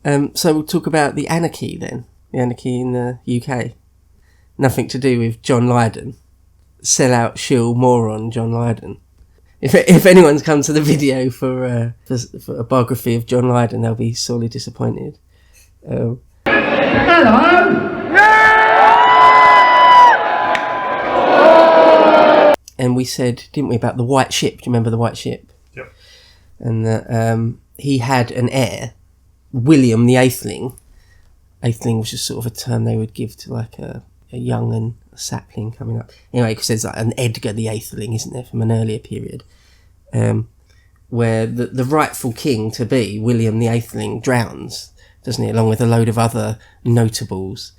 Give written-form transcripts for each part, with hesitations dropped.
So we'll talk about the Anarchy then. The Anarchy in the UK. Nothing to do with John Lydon. Sell-out shill moron John Lydon. If anyone's come to the video for a biography of John Lydon, they'll be sorely disappointed. Hello! And we said, didn't we, about the White Ship? Do you remember the White Ship? Yep. And that he had an heir, William the Atheling. Atheling was just sort of a term they would give to like a young and a sapling coming up. Anyway, because there's like an Edgar the Atheling, isn't there, from an earlier period, where the rightful king to be, William the Atheling, drowns, doesn't he, along with a load of other notables.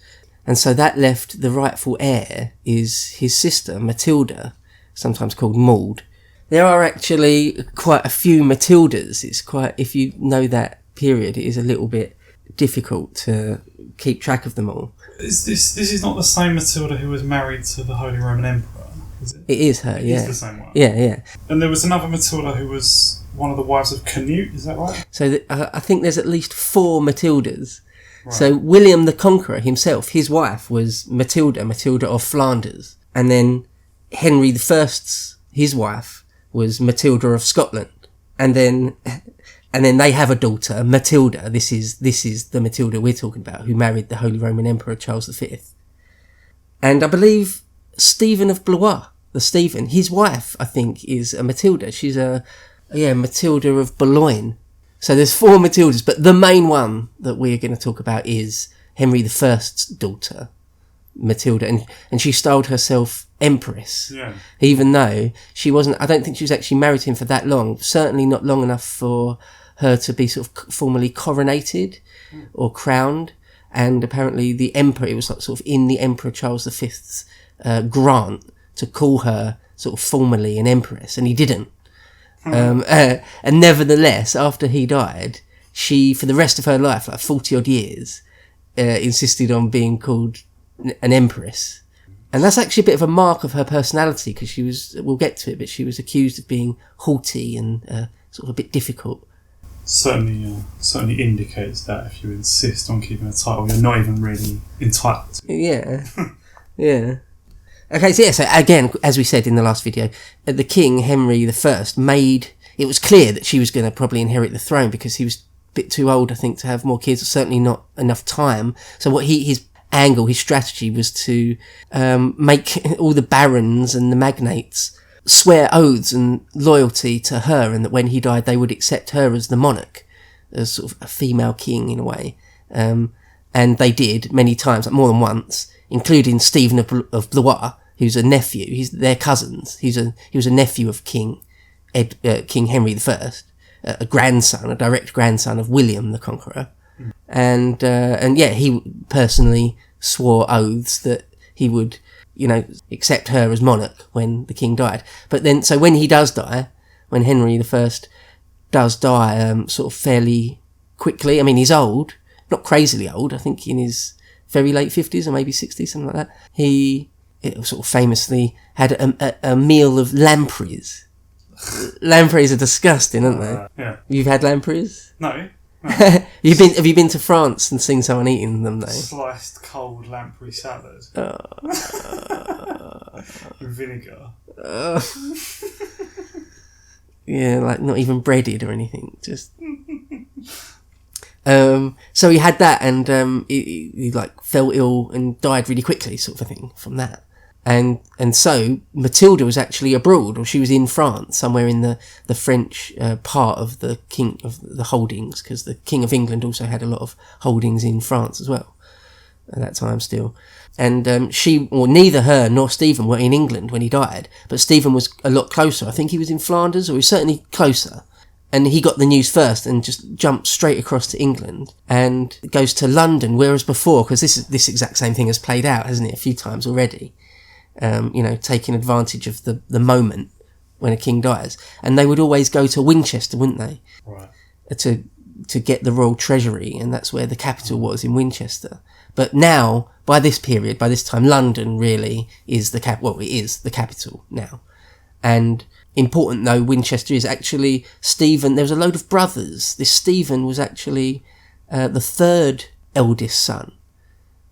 And so that left the rightful heir is his sister, Matilda, sometimes called Maud. There are actually quite a few Matildas. It's quite, if you know that period, it is a little bit difficult to keep track of them all. This is not the same Matilda who was married to the Holy Roman Emperor, is it? It is her, yeah. It is the same one. Yeah. And there was another Matilda who was one of the wives of Canute, is that right? So I think there's at least 4 Matildas. Right. So William the Conqueror himself, his wife was Matilda of Flanders. And then Henry I's, his wife, was Matilda of Scotland. And then they have a daughter, Matilda. This is the Matilda we're talking about, who married the Holy Roman Emperor Charles V. And I believe Stephen of Blois, his wife, I think, is a Matilda. She's Matilda of Boulogne. So there's 4 Matildas, but the main one that we're going to talk about is Henry I's daughter, Matilda, and she styled herself Empress, even though she wasn't. I don't think she was actually married to him for that long. Certainly not long enough for her to be sort of formally coronated or crowned. And apparently the emperor, it was like sort of in the Emperor Charles V's grant to call her sort of formally an empress, and he didn't. And nevertheless, after he died, she, for the rest of her life, like 40 odd years, insisted on being called an empress. And that's actually a bit of a mark of her personality, because she was, we'll get to it, but she was accused of being haughty and sort of a bit difficult. Certainly indicates that if you insist on keeping a title, you're not even really entitled to it. Yeah. Okay, so again, as we said in the last video, the king, Henry I, it was clear that she was going to probably inherit the throne, because he was a bit too old, I think, to have more kids, or certainly not enough time. So what his strategy was to make all the barons and the magnates swear oaths and loyalty to her, and that when he died they would accept her as the monarch, as sort of a female king in a way. And they did many times, like more than once, including Stephen of Blois, who's a nephew. They're cousins. He was a nephew of King Henry I, a direct grandson of William the Conqueror. And he personally swore oaths that he would, accept her as monarch when the king died. But then, so when he does die, when Henry I does die, sort of fairly quickly, I mean, he's old, not crazily old, I think in his very late 50s or maybe 60s, something like that. He sort of famously had a meal of lampreys. Lampreys are disgusting, aren't they? Yeah. You've had lampreys? No. Have you been to France and seen someone eating them though? Sliced cold lamprey salad. With vinegar. Yeah, like not even breaded or anything. Just. So he had that, and he like fell ill and died really quickly, sort of a thing, from that. And so Matilda was actually abroad, or she was in France, somewhere in the French part of the king of the holdings, because the King of England also had a lot of holdings in France as well at that time still. And neither her nor Stephen were in England when he died, but Stephen was a lot closer. I think he was in Flanders, or he was certainly closer. And he got the news first and just jumped straight across to England and goes to London, whereas before, because this exact same thing has played out, hasn't it, a few times already. Taking advantage of the moment when a king dies. And they would always go to Winchester, wouldn't they? Right. To get the royal treasury, and that's where the capital was, in Winchester. But now, by this time, London really is it is the capital now. And important though Winchester is, actually Stephen, there was a load of brothers. This Stephen was actually the third eldest son.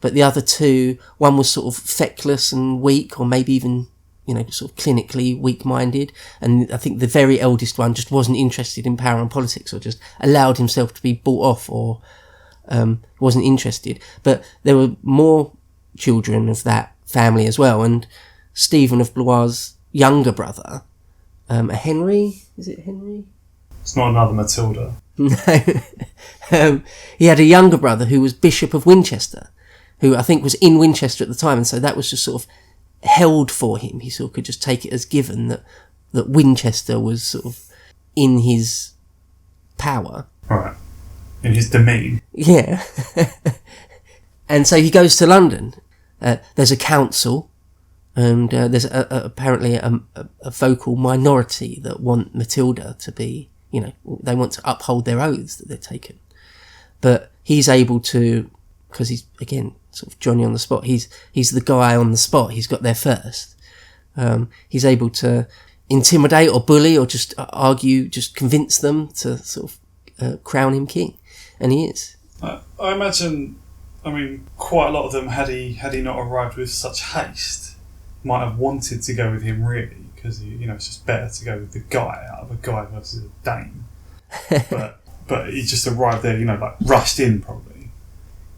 But the other two, one was sort of feckless and weak, or maybe even, sort of clinically weak-minded. And I think the very eldest one just wasn't interested in power and politics, or just allowed himself to be bought off, or wasn't interested. But there were more children of that family as well. And Stephen of Blois' younger brother, Henry, is it Henry? It's not another Matilda. No. He had a younger brother who was Bishop of Winchester, who I think was in Winchester at the time, and so that was just sort of held for him. He sort of could just take it as given that Winchester was sort of in his power. Right. In his domain. Yeah. And so he goes to London. There's a council, and there's apparently a vocal minority that want Matilda to be, they want to uphold their oaths that they've taken. But he's able to, because he's, again, sort of Johnny on the spot, he's the guy on the spot, he's got there first. He's able to intimidate or bully or just argue, just convince them to sort of crown him king. And he is. I imagine, quite a lot of them, had he not arrived with such haste, might have wanted to go with him really, because it's just better to go with the guy out of a guy versus a dame. but he just arrived there, rushed in probably.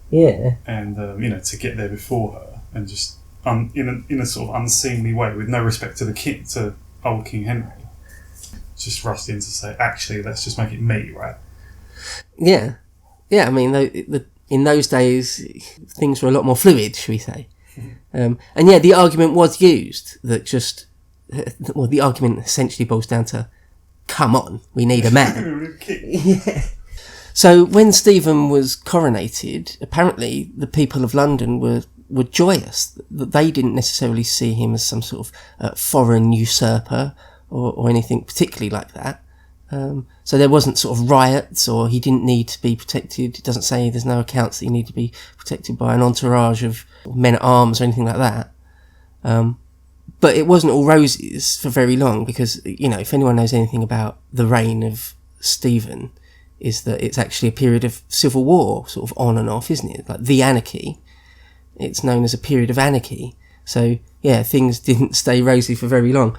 Yeah. And to get there before her, and just in a sort of unseemly way, with no respect to the king, to old King Henry, just rushed in to say, actually, let's just make it me, right? Yeah. Yeah, in those days, things were a lot more fluid, shall we say. And yeah, the argument was used that the argument essentially boils down to, come on, we need a man. Yeah. So when Stephen was coronated, apparently the people of London were joyous. That they didn't necessarily see him as some sort of foreign usurper or anything particularly like that. So there wasn't sort of riots, or he didn't need to be protected. It doesn't say, there's no accounts that he needed to be protected by an entourage of men at arms or anything like that. But it wasn't all roses for very long, because, if anyone knows anything about the reign of Stephen, is that it's actually a period of civil war, sort of on and off, isn't it? Like the anarchy. It's known as a period of anarchy. So, yeah, things didn't stay rosy for very long.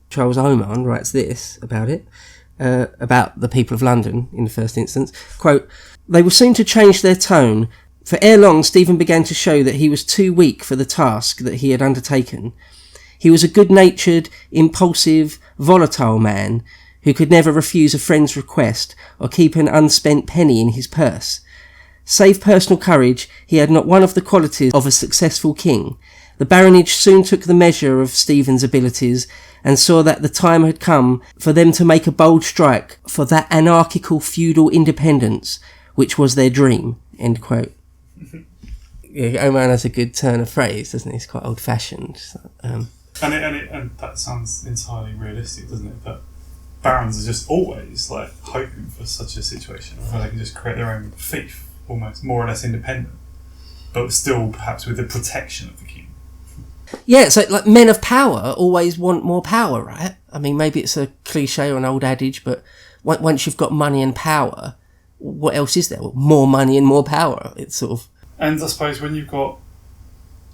Charles Oman writes this about it, about the people of London in the first instance. Quote, "They were soon to change their tone, for ere long Stephen began to show that he was too weak for the task that he had undertaken. He was a good-natured, impulsive, volatile man, who could never refuse a friend's request or keep an unspent penny in his purse. Save personal courage, he had not one of the qualities of a successful king. The baronage soon took the measure of Stephen's abilities, and saw that the time had come for them to make a bold strike for that anarchical feudal independence which was their dream." End quote. Yeah, Oman has a good turn of phrase, doesn't he? It's quite old-fashioned. And that sounds entirely realistic, doesn't it? That barons are just always hoping for such a situation where they can just create their own fief, almost more or less independent, but still perhaps with the protection of the king. Yeah, so men of power always want more power, right? Maybe it's a cliche or an old adage, but once you've got money and power, what else is there? Well, more money and more power. It's sort of... And I suppose when you've got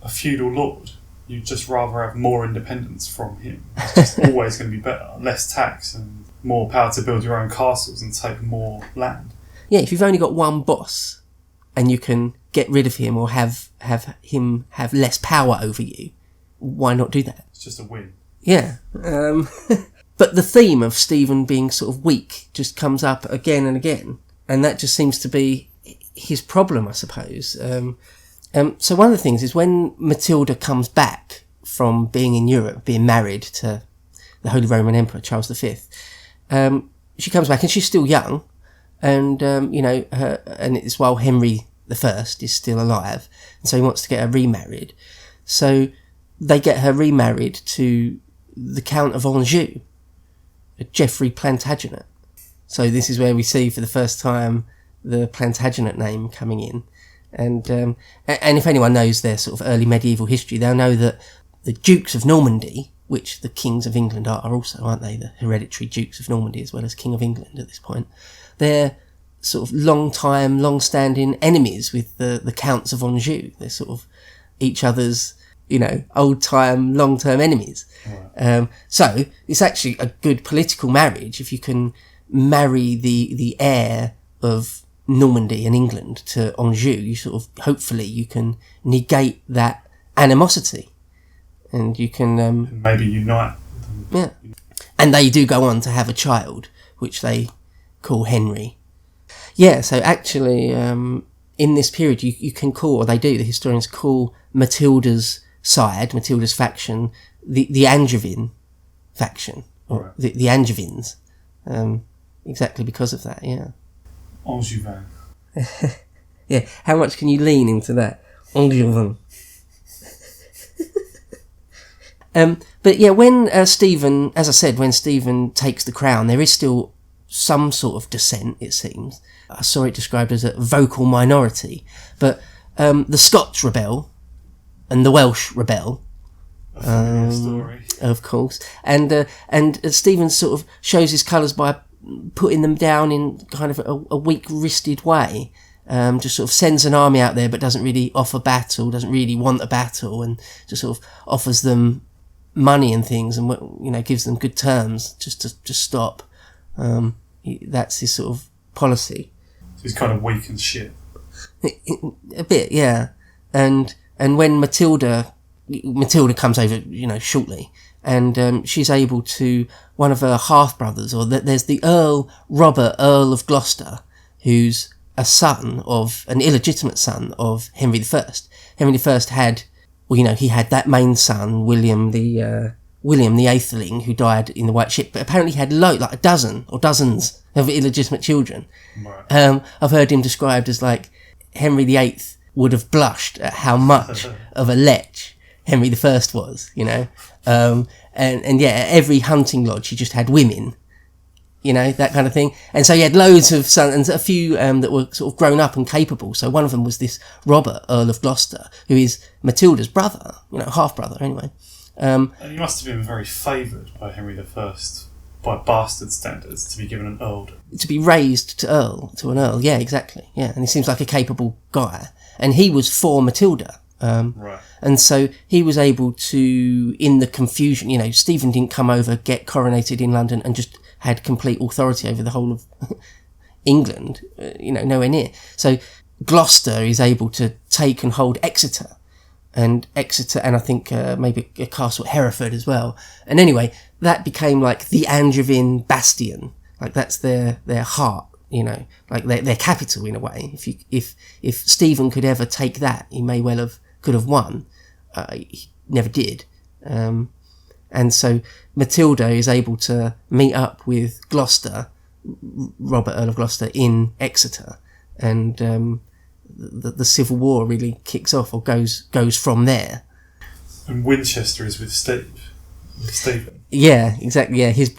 a feudal lord, you'd just rather have more independence from him. It's just always going to be better. Less tax and more power to build your own castles and take more land. Yeah, if you've only got one boss and you can get rid of him or have him have less power over you, why not do that? It's just a win. Yeah. But the theme of Stephen being sort of weak just comes up again and again. And that just seems to be his problem, I suppose. So one of the things is when Matilda comes back from being in Europe, being married to the Holy Roman Emperor, Charles V, she comes back and she's still young. And, and it's while Henry I is still alive. And so he wants to get her remarried. So they get her remarried to the Count of Anjou, Geoffrey Plantagenet. So this is where we see for the first time the Plantagenet name coming in. And if anyone knows their sort of early medieval history, they'll know that the Dukes of Normandy, which the kings of England are also, aren't they? The hereditary Dukes of Normandy as well as King of England at this point. They're sort of long-standing enemies with the Counts of Anjou. They're sort of each other's, old-time, long-term enemies. Right. So it's actually a good political marriage if you can marry the heir of Normandy and England to Anjou. You sort of, hopefully, you can negate that animosity, and you can maybe unite them. Yeah, and they do go on to have a child, which they call Henry. Yeah, so actually, in this period, you can call, or they do, the historians call Matilda's side, Matilda's faction, the Angevin faction, or right. the Angevins, exactly because of that, yeah. Angevin. Yeah, how much can you lean into that? Angevin. But yeah, when Stephen, as I said, when Stephen takes the crown, there is still some sort of dissent, it seems. I saw it described as a vocal minority. But the Scots rebel, and the Welsh rebel. A familiar story. Of course. And Stephen sort of shows his colours by putting them down in kind of a weak-wristed way. Just sort of sends an army out there but doesn't really offer battle, doesn't really want a battle, and just sort of offers them money and things, and gives them good terms just to stop. That's his sort of policy. So he's kind of weak and shit. A bit, yeah. And when Matilda comes over, shortly, and she's able to, one of her half brothers, or there's the Robert, Earl of Gloucester, who's an illegitimate son of Henry I. Henry I had, he had that main son, William the Atheling, who died in the White Ship, but apparently he had like a dozen or dozens of illegitimate children. Right. I've heard him described as like Henry VIII would have blushed at how much of a lech Henry I was, and yeah, at every hunting lodge he just had women, that kind of thing. And so he had loads of sons, and a few that were sort of grown up and capable. So one of them was this Robert, Earl of Gloucester, who is Matilda's brother, half-brother anyway. And he must have been very favoured by Henry I, by bastard standards, to be given an earldom. To be raised to an earl, yeah, exactly, yeah. And he seems like a capable guy. And he was for Matilda. Right. And so he was able to, in the confusion, Stephen didn't come over, get coronated in London, and just had complete authority over the whole of England, nowhere near. So Gloucester is able to take and hold Exeter, and I think maybe a castle at Hereford as well. And anyway, that became like the Angevin bastion. Like that's their heart, like their capital in a way. If Stephen could ever take that, he may well could have won. He never did. And so Matilda is able to meet up with Gloucester, Robert, Earl of Gloucester, in Exeter, and the Civil War really kicks off, or goes from there. And Winchester is with Stephen. Yeah, exactly. Yeah, his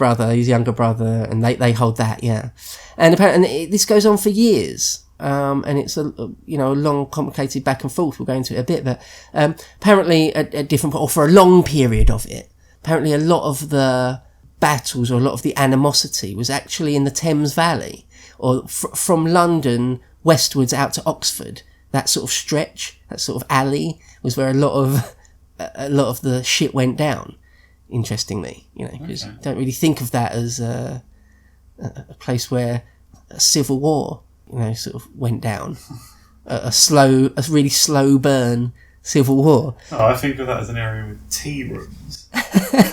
younger brother, and they hold that. Yeah, and apparently this goes on for years. And it's a long, complicated back and forth. We'll go into it a bit, but apparently at different, or for a long period of it, apparently a lot of the battles or a lot of the animosity was actually in the Thames Valley, or from London westwards out to Oxford. That sort of stretch, that sort of alley, was where a lot of the shit went down. Interestingly, because you don't really think of that as a place where a civil war, sort of went down. A really slow burn civil war. Oh, I think of that as an area with tea rooms.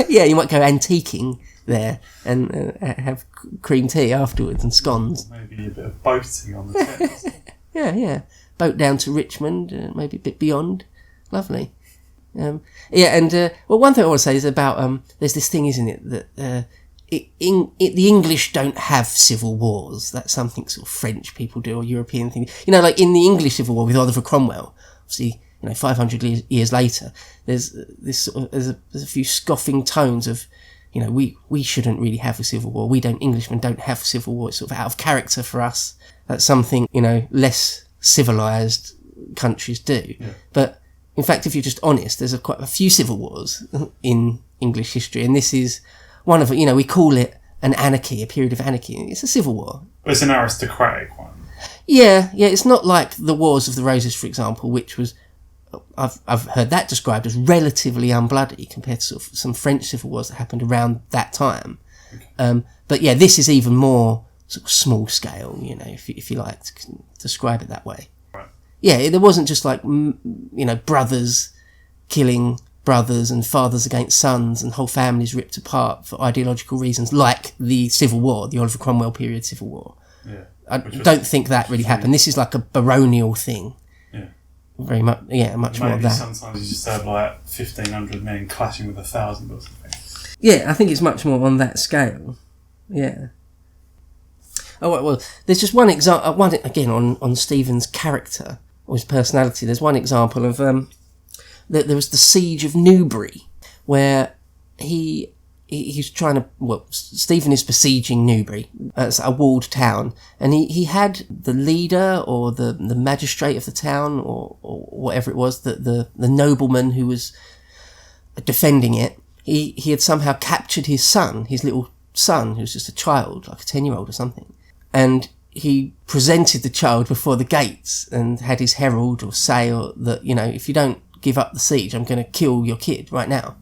Yeah, you might go antiquing there and have cream tea afterwards and scones. Maybe a bit of boating on the Thames. Yeah. Boat down to Richmond, maybe a bit beyond. Lovely. One thing I want to say is about there's this thing, isn't it, that the English don't have civil wars. That's something sort of French people do, or European thing. Like in the English Civil War with Oliver Cromwell, obviously, 500 years later, there's a few scoffing tones of, we shouldn't really have a civil war. Englishmen don't have a civil war. It's sort of out of character for us. That's something, less civilized countries do. Yeah. But in fact, if you're just honest, there's quite a few civil wars in English history, and this is one of it. We call it an anarchy, a period of anarchy. It's a civil war. But it's an aristocratic one. Yeah, it's not like the Wars of the Roses, for example, which was, I've heard that described as relatively unbloody compared to sort of some French civil wars that happened around that time. Okay. But yeah, this is even more sort of small scale, you know, if you like to describe it that way. Right. Yeah, there wasn't just like, you know, brothers killing brothers and fathers against sons and whole families ripped apart for ideological reasons, like the Civil War, the Oliver Cromwell period Civil War. Yeah. I don't think that really happened. This is like a baronial thing. Yeah. Very much, much more of that. Sometimes you just have like 1,500 men clashing with 1,000 or something. Yeah, I think it's much more on that scale. Yeah. Oh, well, there's just one example, one again on Stephen's character or his personality. There's one example of there was the siege of Newbury, where he's trying to, well, Stephen is besieging Newbury. It's a walled town, and he had the leader or the magistrate of the town or whatever it was, the nobleman who was defending it. He had somehow captured his son, his little son, who was just a child, like a 10-year-old or something, and he presented the child before the gates and had his herald or say that, you know, if you don't give up the siege, I'm going to kill your kid right now.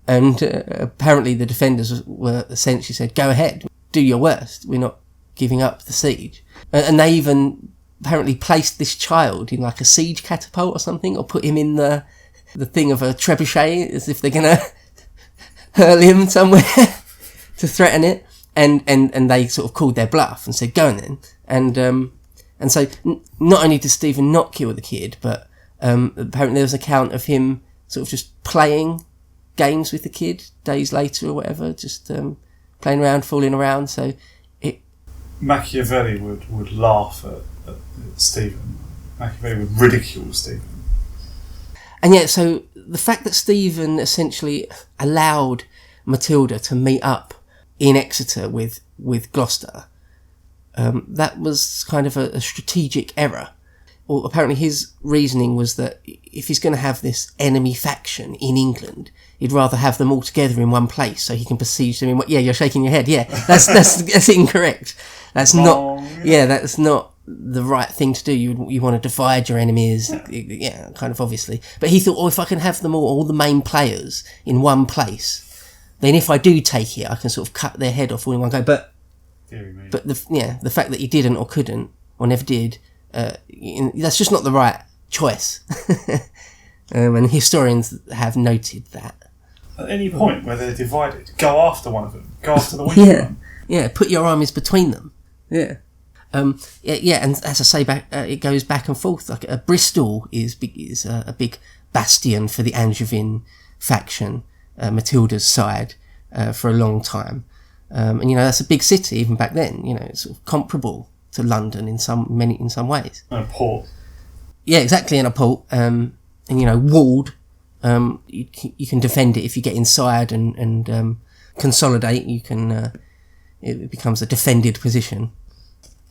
And apparently the defenders were essentially said, go ahead, do your worst, we're not giving up the siege. And they even apparently placed this child in like a siege catapult or something, or put him in the thing of a trebuchet, as if they're going to hurl him somewhere to threaten it. And they sort of called their bluff and said, go on then. And so not only did Stephen not kill the kid, but apparently there was an account of him sort of just playing games with the kid days later or whatever, just playing around, fooling around. So Machiavelli would laugh at Stephen. Machiavelli would ridicule Stephen. And yet, so the fact that Stephen essentially allowed Matilda to meet up in Exeter with Gloucester, that was kind of a strategic error. Well, apparently his reasoning was that if he's going to have this enemy faction in England, he'd rather have them all together in one place so he can besiege them in one... Yeah, you're shaking your head. Yeah, that's incorrect. That's not... Yeah, that's not the right thing to do. You want to divide your enemies. Yeah, kind of obviously. But he thought, oh, if I can have them all the main players in one place, then if I do take it, I can sort of cut their head off all in one go. But the fact that he didn't or couldn't or never did... that's just not the right choice. And historians have noted that. At any point where they're divided, go after one of them. Go after the weaker one. Yeah, put your armies between them. Yeah. And as I say, it goes back and forth. Like Bristol is a big bastion for the Angevin faction, Matilda's side, for a long time. And that's a big city even back then. It's sort of comparable to London in some ways. And a port. Yeah, exactly, in a port. And walled. You can defend it if you get inside and consolidate. You can. It becomes a defended position.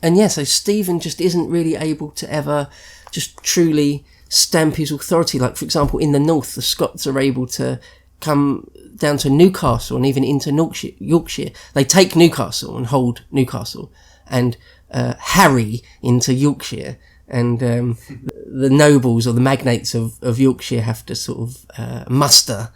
And so Stephen just isn't really able to ever just truly stamp his authority. Like, for example, in the north, the Scots are able to come down to Newcastle and even into Yorkshire. They take Newcastle and hold Newcastle and harry into Yorkshire. And the nobles or the magnates of Yorkshire have to sort of muster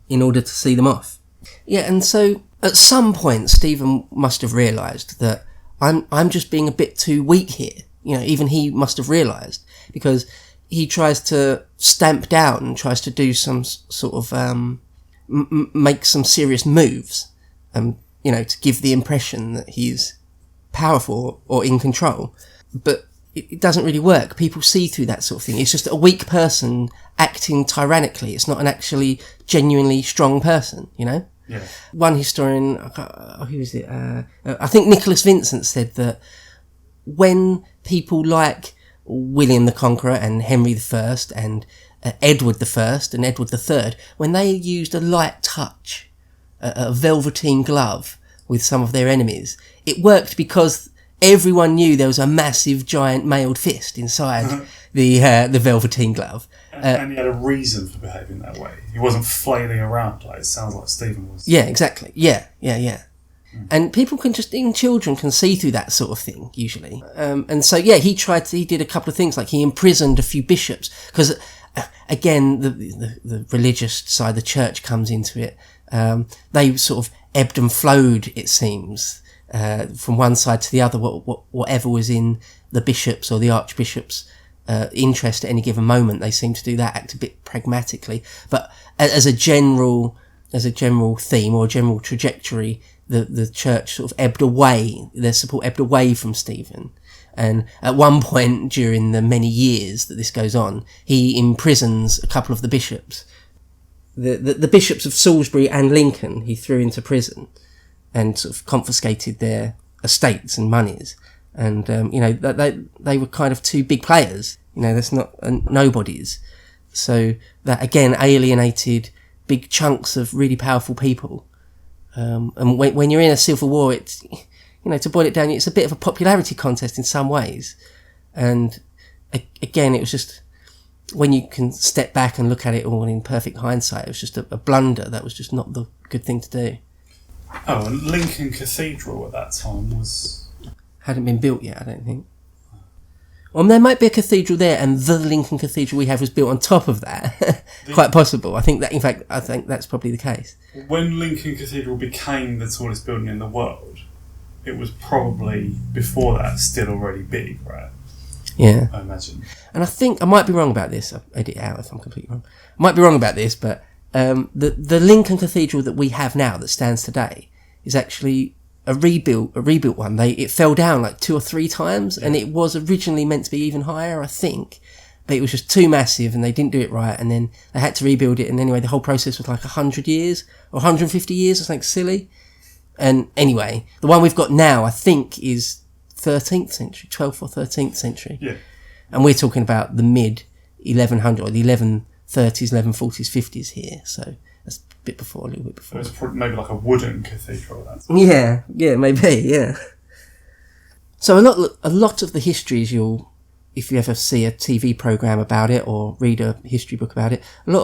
in order to see them off. Yeah, and so at some point, Stephen must have realised that I'm just being a bit too weak here. Even he must have realised, because he tries to stamp down and tries to do some sort of make some serious moves, to give the impression that he's powerful or in control. But it doesn't really work. People see through that sort of thing. It's just a weak person acting tyrannically. It's not an actually genuinely strong person, Yeah. One historian, who was it? I think Nicholas Vincent said that when people like William the Conqueror and Henry I and Edward I and Edward III, when they used a light touch, a velveteen glove with some of their enemies, it worked because everyone knew there was a massive, giant mailed fist inside the velveteen glove. And he had a reason for behaving that way. He wasn't flailing around like it sounds like Stephen was. Yeah, exactly. Yeah. And people can even children can see through that sort of thing, usually. And so, yeah, he did a couple of things, like he imprisoned a few bishops, because, again, the religious side, the church comes into it. They sort of ebbed and flowed, it seems, from one side to the other, whatever was in the bishop's or the archbishop's interest at any given moment. They seem to do that, act a bit pragmatically. But as a general theme or a general trajectory, the church sort of ebbed away, their support ebbed away from Stephen. And at one point during the many years that this goes on, he imprisons a couple of the bishops. The bishops of Salisbury and Lincoln he threw into prison and sort of confiscated their estates and monies. And, they were kind of two big players. That's not nobodies. So that again alienated big chunks of really powerful people. And when you're in a civil war, it's, to boil it down, it's a bit of a popularity contest in some ways. And again, it was just, when you can step back and look at it all in perfect hindsight, it was just a blunder. That was just not the good thing to do. Oh, and Lincoln Cathedral at that time hadn't been built yet, I don't think. Well, there might be a cathedral there, and the Lincoln Cathedral we have was built on top of that. Quite possible. I think that's probably the case. When Lincoln Cathedral became the tallest building in the world, it was probably, before that, still already big, right? Yeah. I imagine. And I think, I might be wrong about this, I'll edit it out if I'm completely wrong. I might be wrong about this, but the Lincoln Cathedral that we have now, that stands today, is actually a rebuilt one. It fell down like 2 or 3 times, and it was originally meant to be even higher, I think, but it was just too massive and they didn't do it right, and then they had to rebuild it, and anyway the whole process was like 100 years or 150 years or something silly. And anyway, the one we've got now I think is 13th century, 12th or 13th century. Yeah. And we're talking about the mid 1100 or the 1130s, 1140s, 50s here, so that's a little bit before. It was maybe like a wooden cathedral. Yeah, maybe, yeah. So a lot of the histories if you ever see a TV program about it or read a history book about it, a lot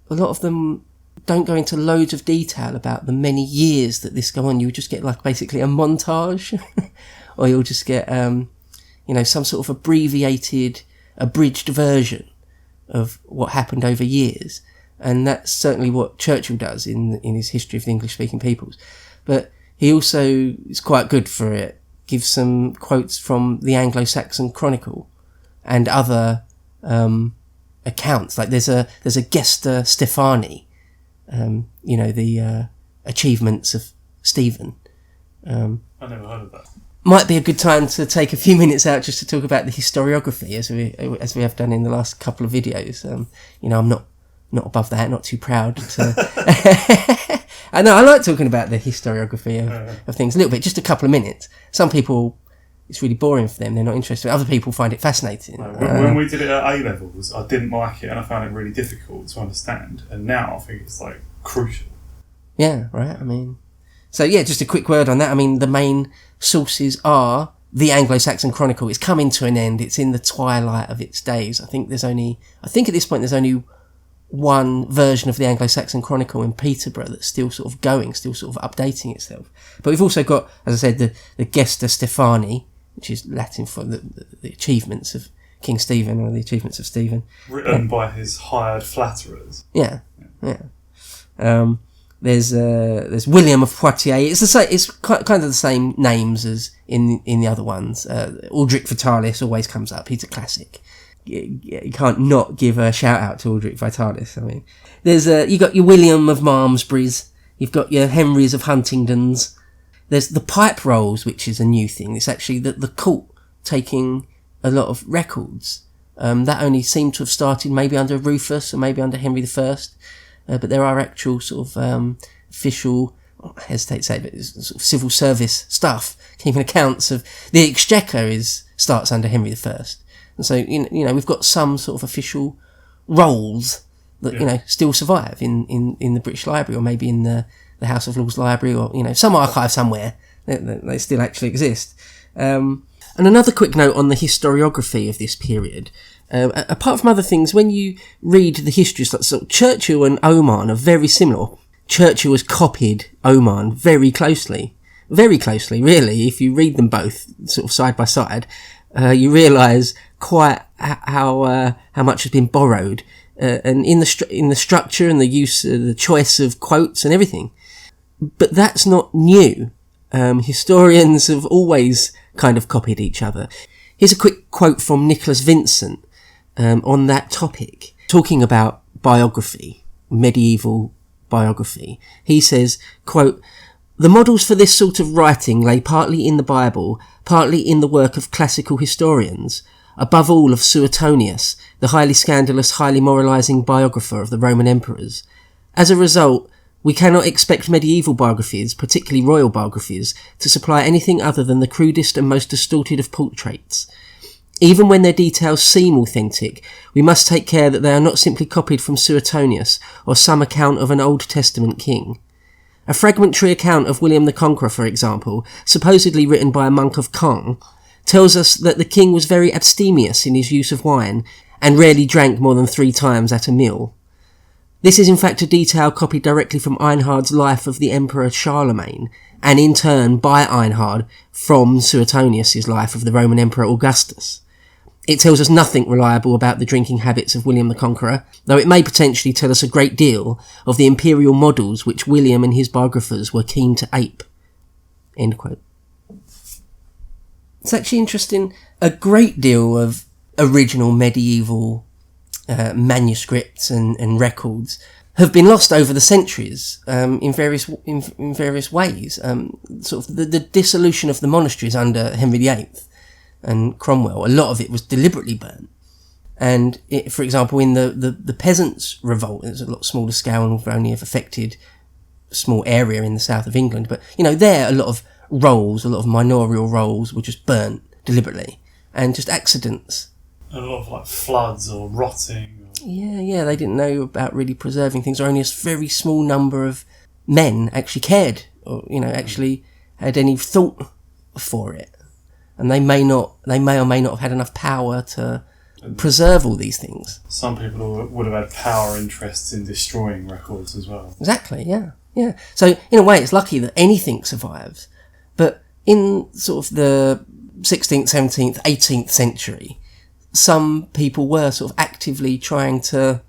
of them don't go into loads of detail about the many years that this go on. You just get like basically a montage, or you'll just get some sort of abbreviated, abridged version of what happened over years. And that's certainly what Churchill does in his History of the English-speaking Peoples. But he also is quite good for it. Gives some quotes from the Anglo-Saxon Chronicle and other accounts. Like there's a Gesta Stephani, the achievements of Stephen. I never heard of that. Might be a good time to take a few minutes out just to talk about the historiography, as we have done in the last couple of videos. I'm not above that, not too proud to... I know, I like talking about the historiography of things a little bit, just a couple of minutes. Some people, it's really boring for them, they're not interested. Other people find it fascinating. When we did it at A-levels, I didn't like it and I found it really difficult to understand. And now I think it's like crucial. Yeah, right, So yeah, just a quick word on that. The main sources are the Anglo-Saxon Chronicle. It's coming to an end. It's in the twilight of its days. I think at this point there's only one version of the Anglo-Saxon Chronicle in Peterborough that's still sort of going, still sort of updating itself. But we've also got, as I said, the Gesta Stephani, which is Latin for the achievements of King Stephen, or the achievements of Stephen. Written by his hired flatterers. Yeah. There's William of Poitiers. It's kind of the same names as in the other ones. Aldrich Vitalis always comes up. He's a classic. You can't not give a shout out to Aldrich Vitalis. There's you got your William of Malmesbury's. You've got your Henrys of Huntingdon's. There's the pipe rolls, which is a new thing. It's actually the court taking a lot of records. That only seemed to have started maybe under Rufus or maybe under Henry I. But there are actual sort of official, I hesitate to say, but it's sort of civil service stuff, keeping accounts of the Exchequer starts under Henry I. And so, we've got some sort of official rolls that, still survive in the British Library, or maybe in the House of Lords Library, or, some archive somewhere. They still actually exist. And another quick note on the historiography of this period. Apart from other things, when you read the histories, so Churchill and Oman are very similar. Churchill has copied Oman very closely. very closely, really, if you read them both sort of side by side, you realise quite how much has been borrowed, and in the structure and the use, the choice of quotes and everything. But that's not new. Historians have always kind of copied each other. Here's a quick quote from Nicholas Vincent on that topic, talking about biography, medieval biography. He says, quote, "The models for this sort of writing lay partly in the Bible, partly in the work of classical historians, above all of Suetonius, the highly scandalous, highly moralising biographer of the Roman emperors. As a result, we cannot expect medieval biographies, particularly royal biographies, to supply anything other than the crudest and most distorted of portraits. Even when their details seem authentic, we must take care that they are not simply copied from Suetonius or some account of an Old Testament king. A fragmentary account of William the Conqueror, for example, supposedly written by a monk of Caen, tells us that the king was very abstemious in his use of wine and rarely drank more than 3 times at a meal. This is in fact a detail copied directly from Einhard's life of the Emperor Charlemagne, and in turn by Einhard from Suetonius' life of the Roman Emperor Augustus. It tells us nothing reliable about the drinking habits of William the Conqueror, though it may potentially tell us a great deal of the imperial models which William and his biographers were keen to ape." End quote. It's actually interesting. A great deal of original medieval manuscripts and records have been lost over the centuries in various ways. Sort of the dissolution of the monasteries under Henry VIII and Cromwell, a lot of it was deliberately burnt. And for example, in the peasants' revolt, it was a lot smaller scale and would only have affected a small area in the south of England. But, there a lot of rolls, a lot of manorial rolls were just burnt deliberately, and just accidents. A lot of floods or rotting. Yeah, they didn't know about really preserving things, or only a very small number of men actually cared, or, actually had any thought for it. And they may or may not have had enough power to preserve all these things. Some people would have had power interests in destroying records as well. Exactly, yeah. So, in a way, it's lucky that anything survives. But in sort of the 16th, 17th, 18th century, some people were sort of actively trying to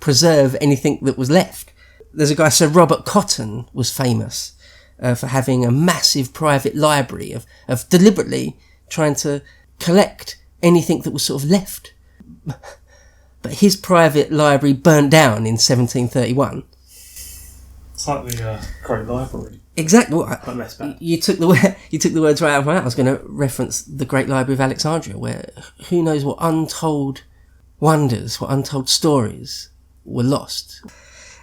preserve anything that was left. There's a guy, Sir Robert Cotton, was famous for having a massive private library of deliberately trying to collect anything that was sort of left. But his private library burnt down in 1731. It's like the Great Library. Exactly. But less bad. You took the words right out of my mouth. I was going to reference the Great Library of Alexandria, where who knows what untold wonders, what untold stories were lost.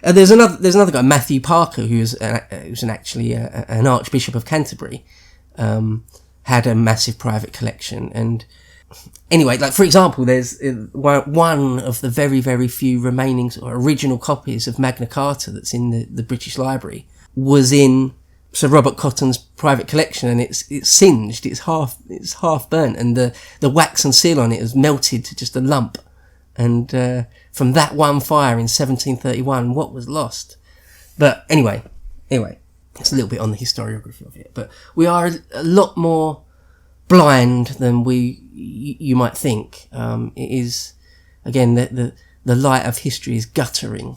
There's another guy, Matthew Parker, who's actually an Archbishop of Canterbury, had a massive private collection. And anyway, for example, there's one of the very, very few remaining sort of original copies of Magna Carta that's in the British Library was in Sir Robert Cotton's private collection, and it's singed, it's half burnt, and the wax and seal on it has melted to just a lump. And from that one fire in 1731, what was lost? But anyway, it's a little bit on the historiography of it. But we are a lot more blind than you might think. It is, again, the light of history is guttering.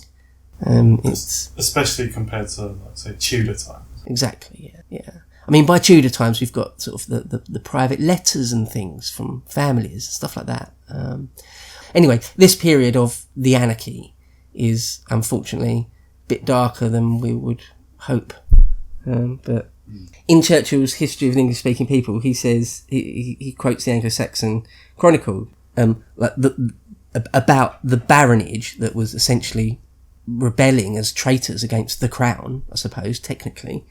It's especially compared to, say, Tudor times. Exactly, yeah. I mean, by Tudor times, we've got sort of the private letters and things from families, stuff like that. Anyway, this period of the Anarchy is, unfortunately, a bit darker than we would hope. But in Churchill's History of English-Speaking People, he says, he quotes the Anglo-Saxon Chronicle, about the baronage that was essentially rebelling as traitors against the crown, I suppose, technically.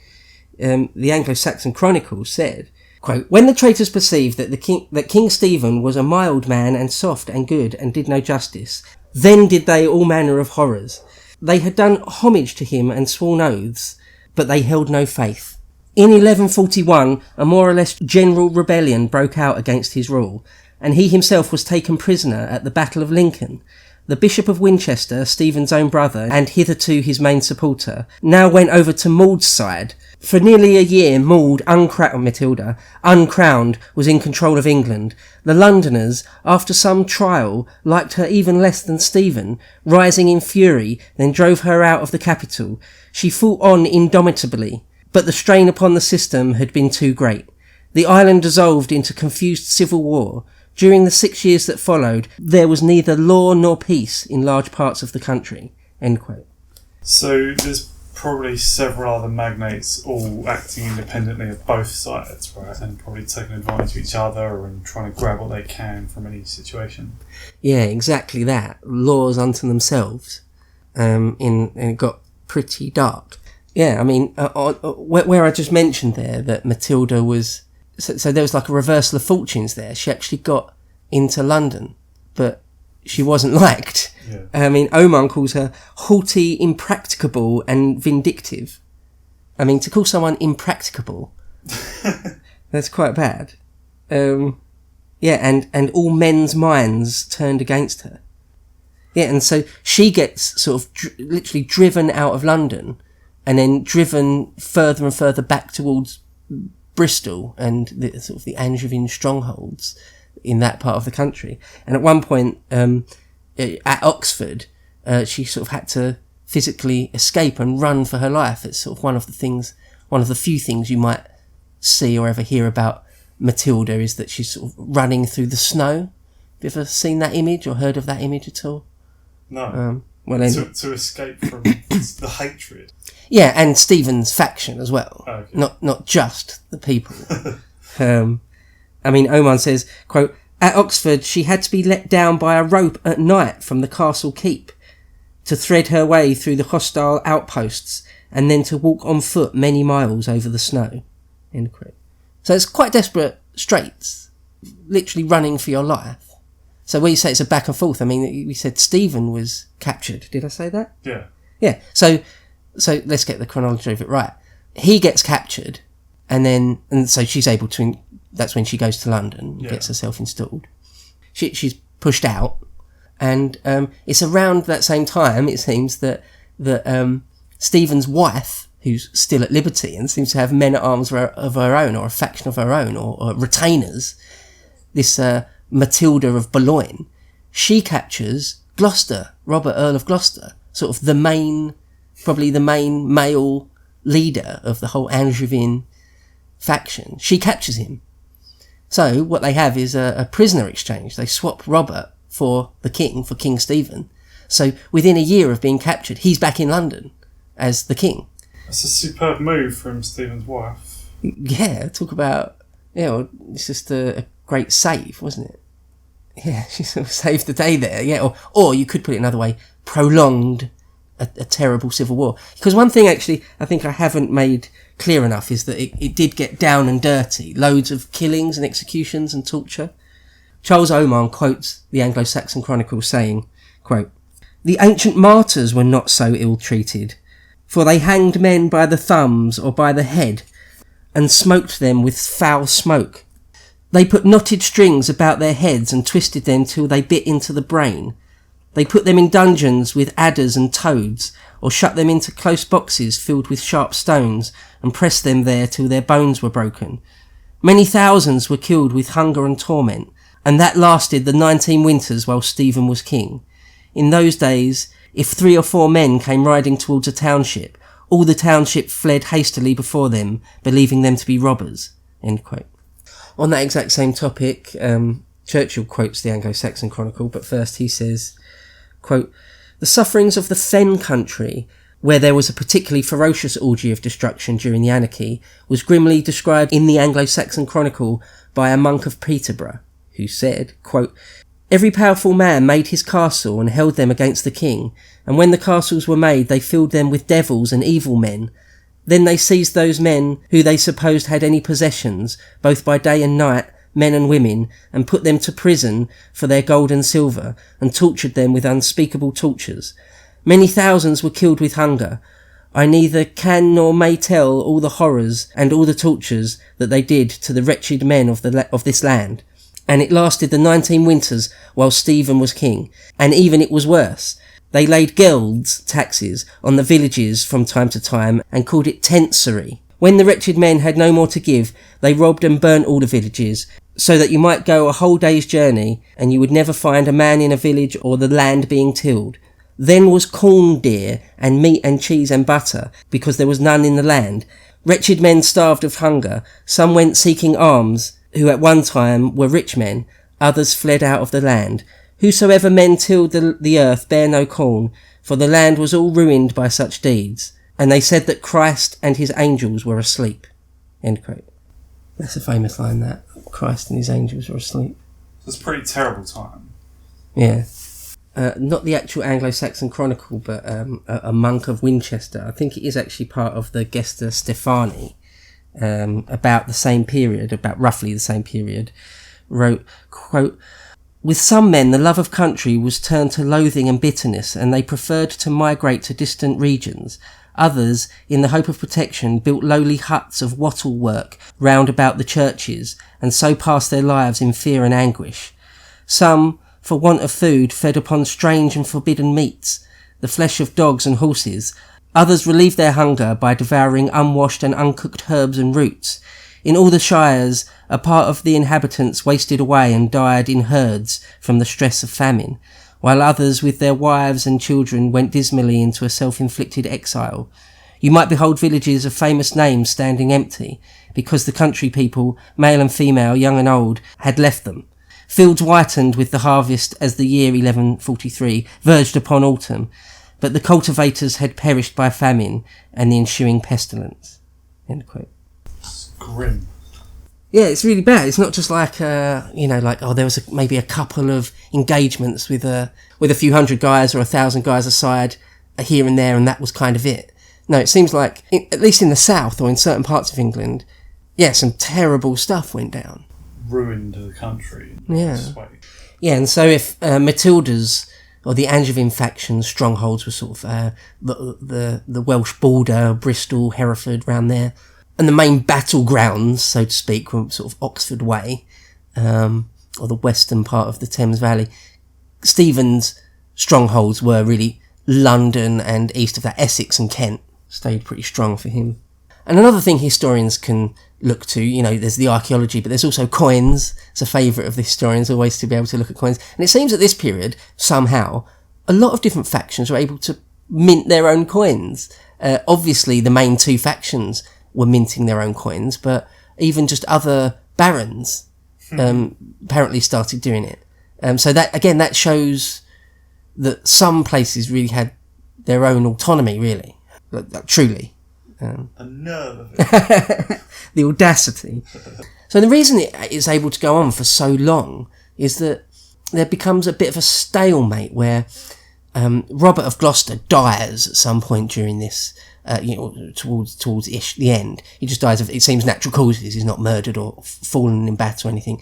The Anglo-Saxon Chronicle said, quote, "When the traitors perceived that King Stephen was a mild man and soft and good and did no justice, then did they all manner of horrors. They had done homage to him and sworn oaths, but they held no faith. In 1141, a more or less general rebellion broke out against his rule, and he himself was taken prisoner at the Battle of Lincoln, the Bishop of Winchester, Stephen's own brother, and hitherto his main supporter, now went over to Maud's side. For nearly a year, Matilda, uncrowned, was in control of England. The Londoners, after some trial, liked her even less than Stephen, rising in fury, then drove her out of the capital. She fought on indomitably, but the strain upon the system had been too great. The island dissolved into confused civil war. During the 6 years that followed, there was neither law nor peace in large parts of the country." End quote. So there's probably several other magnates all acting independently of both sides, right? And probably taking advantage of each other and trying to grab what they can from any situation. Yeah, exactly that. Laws unto themselves. And it got pretty dark. Yeah, I mean, where I just mentioned there that Matilda was... So there was like a reversal of fortunes there. She actually got into London, but she wasn't liked. Yeah. I mean, Oman calls her haughty, impracticable, and vindictive. I mean, to call someone impracticable, that's quite bad. Yeah, and all men's minds turned against her. Yeah, and so she gets sort of literally driven out of London, and then driven further and further back towards Bristol and the sort of the Angevin strongholds in that part of the country. And at one point, at Oxford, she sort of had to physically escape and run for her life. It's sort of one of the few things you might see or ever hear about Matilda, is that she's sort of running through the snow. Have you ever seen that image or heard of that image at all? No. Well, then, to escape from the hatred. Yeah, and Stephen's faction as well. Oh, okay. Not just the people. I mean, Oman says, quote, "At Oxford, she had to be let down by a rope at night from the castle keep to thread her way through the hostile outposts and then to walk on foot many miles over the snow." End quote. So it's quite desperate straits, literally running for your life. So when you say it's a back and forth, I mean, we said Stephen was captured. Did I say that? Yeah. Yeah. So let's get the chronology of it right. He gets captured, and so she's able to. That's when she goes to London, and gets herself installed. She's pushed out, and it's around that same time, it seems, that Stephen's wife, who's still at liberty and seems to have men at arms of her own, or a faction of her own, or retainers, this Matilda of Boulogne, she captures Gloucester, Robert, Earl of Gloucester, sort of probably the main male leader of the whole Angevin faction. She captures him. So what they have is a prisoner exchange. They swap Robert for King Stephen. So within a year of being captured, he's back in London as the king. That's a superb move from Stephen's wife. Yeah, talk about, it's just a great save, wasn't it? Yeah, she sort of saved the day there. Yeah, or you could put it another way, prolonged a terrible civil war. Because one thing, actually, I think I haven't made clear enough is that it did get down and dirty. Loads of killings and executions and torture. Charles Oman quotes the Anglo-Saxon Chronicle saying, quote, "The ancient martyrs were not so ill-treated, for they hanged men by the thumbs or by the head, and smoked them with foul smoke. They put knotted strings about their heads and twisted them till they bit into the brain. They put them in dungeons with adders and toads, or shut them into close boxes filled with sharp stones, and pressed them there till their bones were broken. Many thousands were killed with hunger and torment, and that lasted the 19 winters while Stephen was king. In those days, if 3 or 4 men came riding towards a township, all the township fled hastily before them, believing them to be robbers." End quote. On that exact same topic, Churchill quotes the Anglo-Saxon Chronicle, but first he says, quote, "The sufferings of the Fen country, where there was a particularly ferocious orgy of destruction during the Anarchy, was grimly described in the Anglo-Saxon Chronicle by a monk of Peterborough, who said, quote, Every powerful man made his castle and held them against the king, and when the castles were made, they filled them with devils and evil men. Then they seized those men who they supposed had any possessions, both by day and night, men and women, and put them to prison for their gold and silver, and tortured them with unspeakable tortures. Many thousands were killed with hunger. I neither can nor may tell all the horrors and all the tortures that they did to the wretched men of this land. And it lasted the 19 winters while Stephen was king. And even it was worse. They laid gelds, taxes, on the villages from time to time and called it tensory. When the wretched men had no more to give, they robbed and burnt all the villages, so that you might go a whole day's journey and you would never find a man in a village or the land being tilled. Then was corn dear, and meat and cheese and butter, because there was none in the land. Wretched men starved of hunger. Some went seeking alms, who at one time were rich men. Others fled out of the land. Whosoever men tilled the earth bare no corn, for the land was all ruined by such deeds. And they said that Christ and his angels were asleep. End quote. That's a famous line, that. Christ and his angels were asleep. It's a pretty terrible time. Yeah. Not the actual Anglo-Saxon Chronicle, but a monk of Winchester. I think it is actually part of the Gesta Stephani, about the same period, about roughly the same period, wrote, quote, "With some men the love of country was turned to loathing and bitterness, and they preferred to migrate to distant regions. Others, in the hope of protection, built lowly huts of wattle work round about the churches, and so passed their lives in fear and anguish. Some, for want of food, fed upon strange and forbidden meats, the flesh of dogs and horses. Others relieved their hunger by devouring unwashed and uncooked herbs and roots. In all the shires, a part of the inhabitants wasted away and died in herds from the stress of famine, while others with their wives and children went dismally into a self-inflicted exile. You might behold villages of famous names standing empty, because the country people, male and female, young and old, had left them. Fields whitened with the harvest as the year 1143 verged upon autumn, but the cultivators had perished by famine and the ensuing pestilence." End quote. It's grim. Yeah, it's really bad. It's not just like, there was maybe a couple of engagements with a few hundred guys or 1,000 guys aside here and there, and that was kind of it. No, it seems like, at least in the south or in certain parts of England, yeah, some terrible stuff went down. Ruined the country. Yeah. Yeah, and so if Matilda's or the Angevin faction's strongholds were sort of the Welsh border, Bristol, Hereford, round there, and the main battlegrounds, so to speak, were sort of Oxford Way, or the western part of the Thames Valley. Stephen's strongholds were really London and east of that, Essex and Kent, stayed pretty strong for him. And another thing historians can look to, there's the archaeology, but there's also coins. It's a favourite of the historians always to be able to look at coins. And it seems at this period, somehow, a lot of different factions were able to mint their own coins. Obviously, the main two factions were minting their own coins, but even just other barons apparently started doing it. So that shows that some places really had their own autonomy, really, like, truly. The nerve of it. The audacity. So the reason it is able to go on for so long is that there becomes a bit of a stalemate where Robert of Gloucester dies at some point during this, towards the end. He just dies of, it seems, natural causes. He's not murdered or fallen in battle or anything.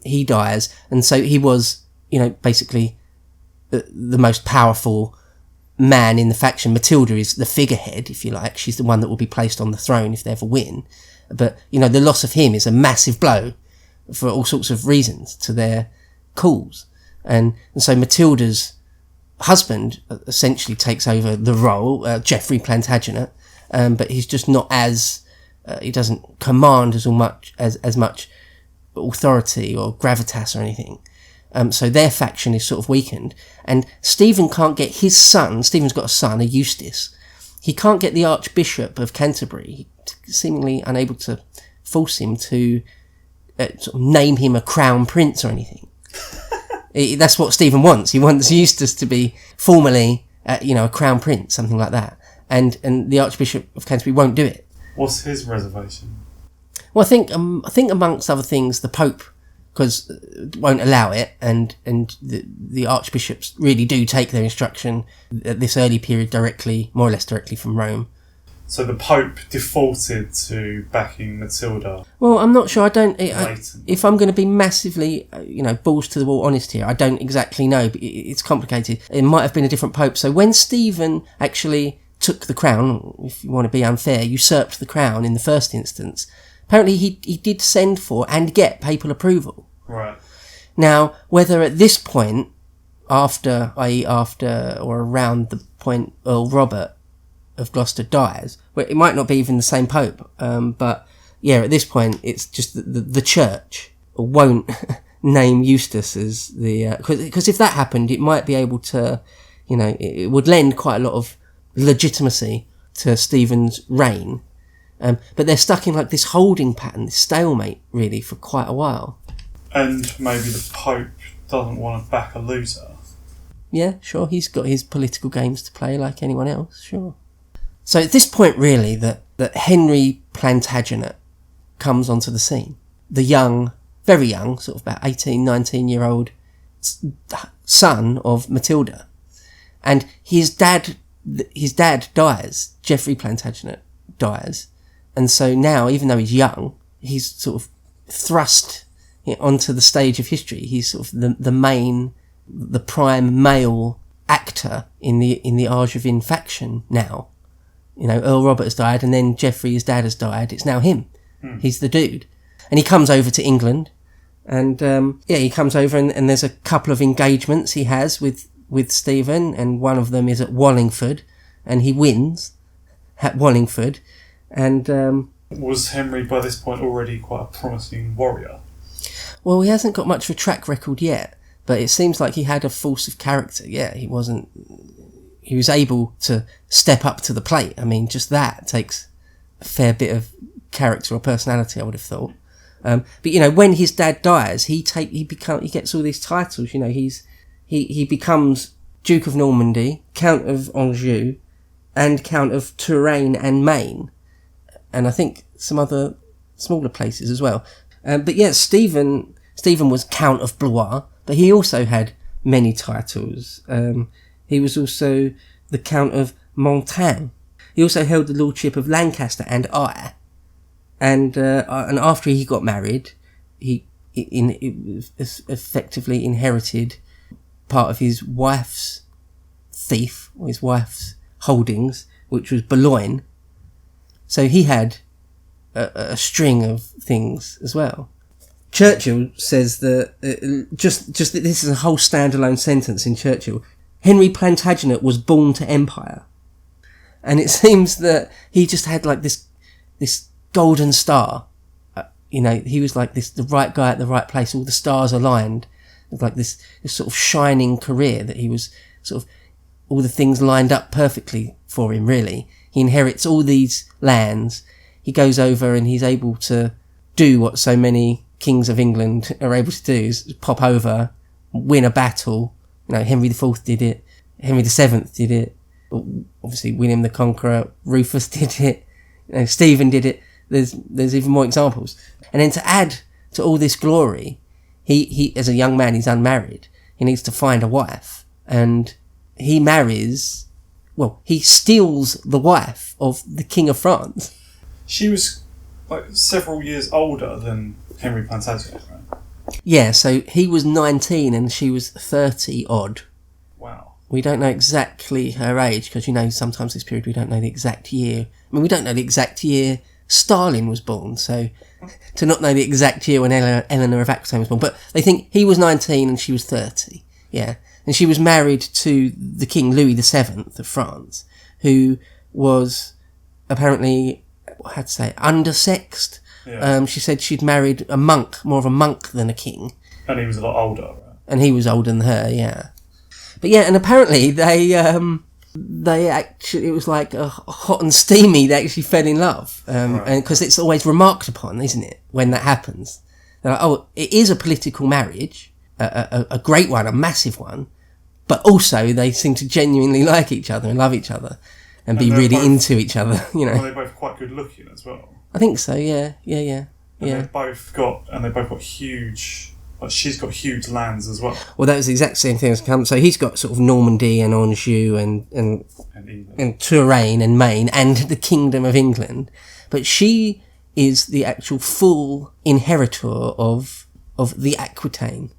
He dies, and so he was, basically the most powerful man in the faction. Matilda is the figurehead, if you like. She's the one that will be placed on the throne if they ever win. But, the loss of him is a massive blow for all sorts of reasons to their cause. And so Matilda's husband essentially takes over the role, Geoffrey Plantagenet, but he's just not as, he doesn't command as much authority or gravitas or anything. So their faction is sort of weakened, and Stephen can't get his son. Stephen's got a son, a Eustace. He can't get the Archbishop of Canterbury, seemingly unable to force him to sort of name him a crown prince or anything. That's what Stephen wants. He wants Eustace to be formally, a crown prince, something like that. And the Archbishop of Canterbury won't do it. What's his reservation? Well, I think amongst other things, the Pope, because won't allow it, and the archbishops really do take their instruction at this early period more or less directly from Rome. So the Pope defaulted to backing Matilda. Well, I'm not sure. If I'm going to be massively, balls to the wall honest here, I don't exactly know. But it's complicated. It might have been a different Pope. So when Stephen actually took the crown, if you want to be unfair, usurped the crown in the first instance, apparently he did send for and get papal approval Right. Now, whether at this point, after or around the point Earl Robert of Gloucester dies, well, it might not be even the same Pope, but yeah, at this point, it's just the Church won't name Eustace as the... Because if that happened, it might be able to, it would lend quite a lot of legitimacy to Stephen's reign. But they're stuck in like this holding pattern, this stalemate, really, for quite a while. And maybe the Pope doesn't want to back a loser. Yeah, sure, he's got his political games to play like anyone else, sure. So at this point, really, that Henry Plantagenet comes onto the scene. The young, very young, sort of about 18, 19-year-old son of Matilda. And his dad dies. Geoffrey Plantagenet dies. And so now, even though he's young, he's sort of thrust onto the stage of history. He's sort of the prime male actor in the Angevin faction now. Earl Robert has died, and then Geoffrey, his dad, has died. It's now him. He's the dude. And he comes over to England, and he comes over, and there's a couple of engagements he has with Stephen, and one of them is at Wallingford, and he wins at Wallingford. And was Henry by this point already quite a promising warrior? Well, he hasn't got much of a track record yet, but it seems like he had a force of character. Yeah, he was able to step up to the plate. I mean, just that takes a fair bit of character or personality, I would have thought. But when his dad dies, he gets all these titles. He becomes Duke of Normandy, Count of Anjou, and Count of Touraine and Maine, and I think some other smaller places as well. But yeah, Stephen was Count of Blois, but he also had many titles. He was also the Count of Montaigne. He also held the lordship of Lancaster and Eye. And after he got married, he effectively inherited part of his wife's fief, or his wife's holdings, which was Boulogne. So he had a string of things as well. Churchill says that, just that this is a whole standalone sentence in Churchill, Henry Plantagenet was born to empire. And it seems that he just had like this golden star. He was like the right guy at the right place, all the stars aligned. It was like this sort of shining career that he was sort of, all the things lined up perfectly for him, really. He inherits all these lands. He goes over and he's able to do what so many kings of England are able to do, is pop over, win a battle. Henry IV did it. Henry VII did it. Obviously, William the Conqueror, Rufus did it. Stephen did it. There's even more examples. And then to add to all this glory, he as a young man, he's unmarried. He needs to find a wife. And he marries... Well, he steals the wife of the King of France. She was like several years older than Henry Plantagenet, right? Yeah, so he was 19 and she was 30 odd. Wow. We don't know exactly her age, because sometimes this period we don't know the exact year. I mean, we don't know the exact year Stalin was born, so to not know the exact year when Eleanor of Aquitaine was born. But they think he was 19 and she was 30. Yeah. And she was married to the King Louis VII of France, who was apparently, how to say, undersexed. Yeah. She said she'd married a monk, more of a monk than a king. And he was a lot older, right? And he was older than her, yeah. But yeah, and apparently they actually, it was like hot and steamy, they actually fell in love. Right. And because it's always remarked upon, isn't it, when that happens. They're like, it is a political marriage. A great one, a massive one, but also they seem to genuinely like each other and love each other and be really into each other, Well, they're both quite good looking as well. I think so, yeah. And they've both got huge, like she's got huge lands as well. Well, that was the exact same thing as come. So he's got sort of Normandy and Anjou and Touraine and Maine and the Kingdom of England, but she is the actual full inheritor of the Aquitaine.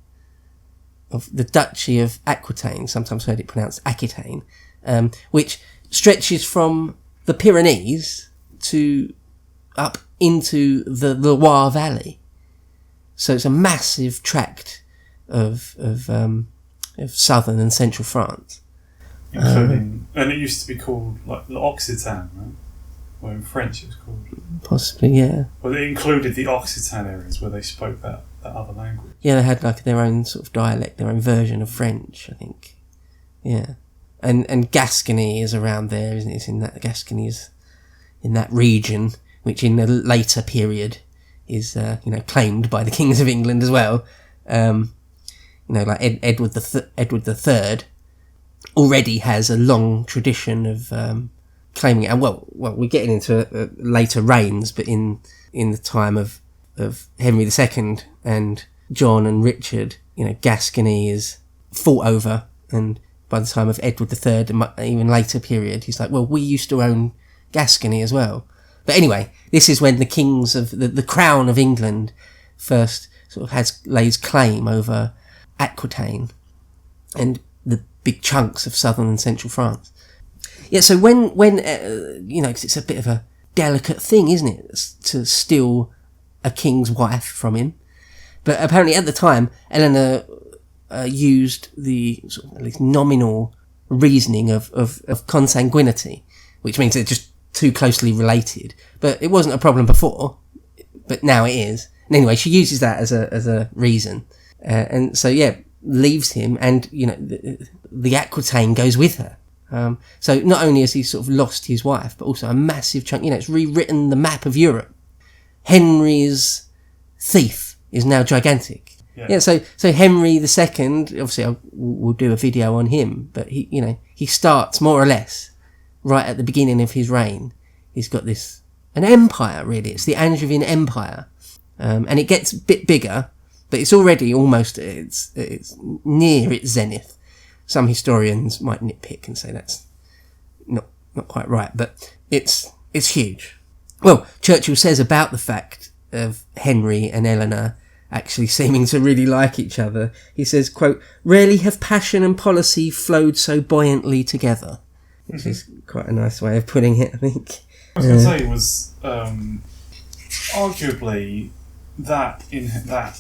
Of the Duchy of Aquitaine, sometimes heard it pronounced Aquitaine, which stretches from the Pyrenees to up into the Loire Valley. So it's a massive tract of southern and central France. Including, and it used to be called like l'Occitan, right? Well, in French it was called. Possibly, yeah. Well, it included the Occitan areas where they spoke that other language. Yeah, they had like their own sort of dialect, their own version of French, I think. Yeah. And Gascony is around there, isn't it? It's in that, Gascony is in that region, which in a later period is, claimed by the kings of England as well. Like Edward III already has a long tradition of claiming it. And well, we're getting into later reigns, but in the time of Henry II and John and Richard, Gascony is fought over, and by the time of Edward III, even later period, he's like, well, we used to own Gascony as well. But anyway, this is when the kings of the crown of England first sort of lays claim over Aquitaine and the big chunks of southern and central France. Yeah, so when 'cause it's a bit of a delicate thing, isn't it, to steal a king's wife from him. But apparently at the time, Eleanor used the sort of at least nominal reasoning of consanguinity, which means they're just too closely related. But it wasn't a problem before, but now it is. And anyway, she uses that as a reason. And so, yeah, leaves him, and, the Aquitaine goes with her. So not only has he sort of lost his wife, but also a massive chunk, it's rewritten the map of Europe. Henry's thief is now gigantic. Yeah, so Henry II, obviously we'll do a video on him, but he starts more or less right at the beginning of his reign. He's got an empire, really. It's the Angevin Empire. And it gets a bit bigger, but it's already almost, it's near its zenith. Some historians might nitpick and say that's not quite right, but it's huge. Well, Churchill says about the fact of Henry and Eleanor actually seeming to really like each other, he says, quote, "Rarely have passion and policy flowed so buoyantly together," which is quite a nice way of putting it, I think. I was going to say was arguably that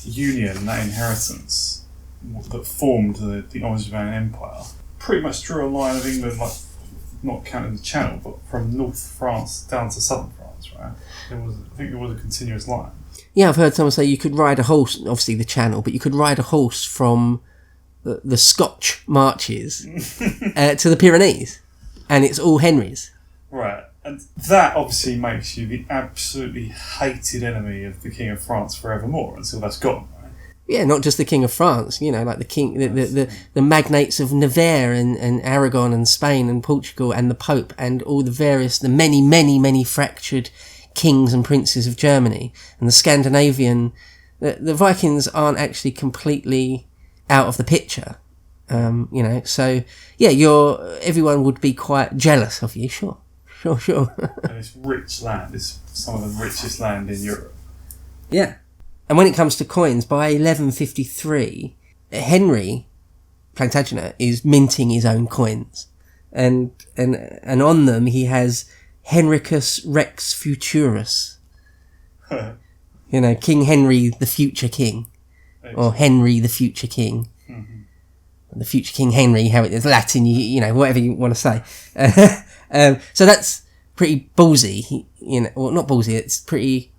union, that inheritance that formed the Angevin Empire, pretty much drew a line of England, like not counting the Channel, but from North France down to Southern France, right? I think it was a continuous line. Yeah, I've heard someone say you could ride a horse, obviously the Channel, but you could ride a horse from the Scotch marches to the Pyrenees, and it's all Henry's. Right, and that obviously makes you the absolutely hated enemy of the King of France forevermore until that's gone, right? Yeah, not just the King of France, like the king, the magnates of Navarre and Aragon and Spain and Portugal and the Pope and all the many, many, many fractured kings and princes of Germany and the Scandinavian. The Vikings aren't actually completely out of the picture, So yeah, everyone would be quite jealous of you, sure. And it's rich land. It's some of the richest land in Europe. Yeah. And when it comes to coins, by 1153, Henry Plantagenet is minting his own coins. And on them he has Henricus Rex Futurus. King Henry the future king. Or Henry the future king. Mm-hmm. The future King Henry, how it is Latin, whatever you want to say. So that's pretty ballsy, well, not ballsy, it's pretty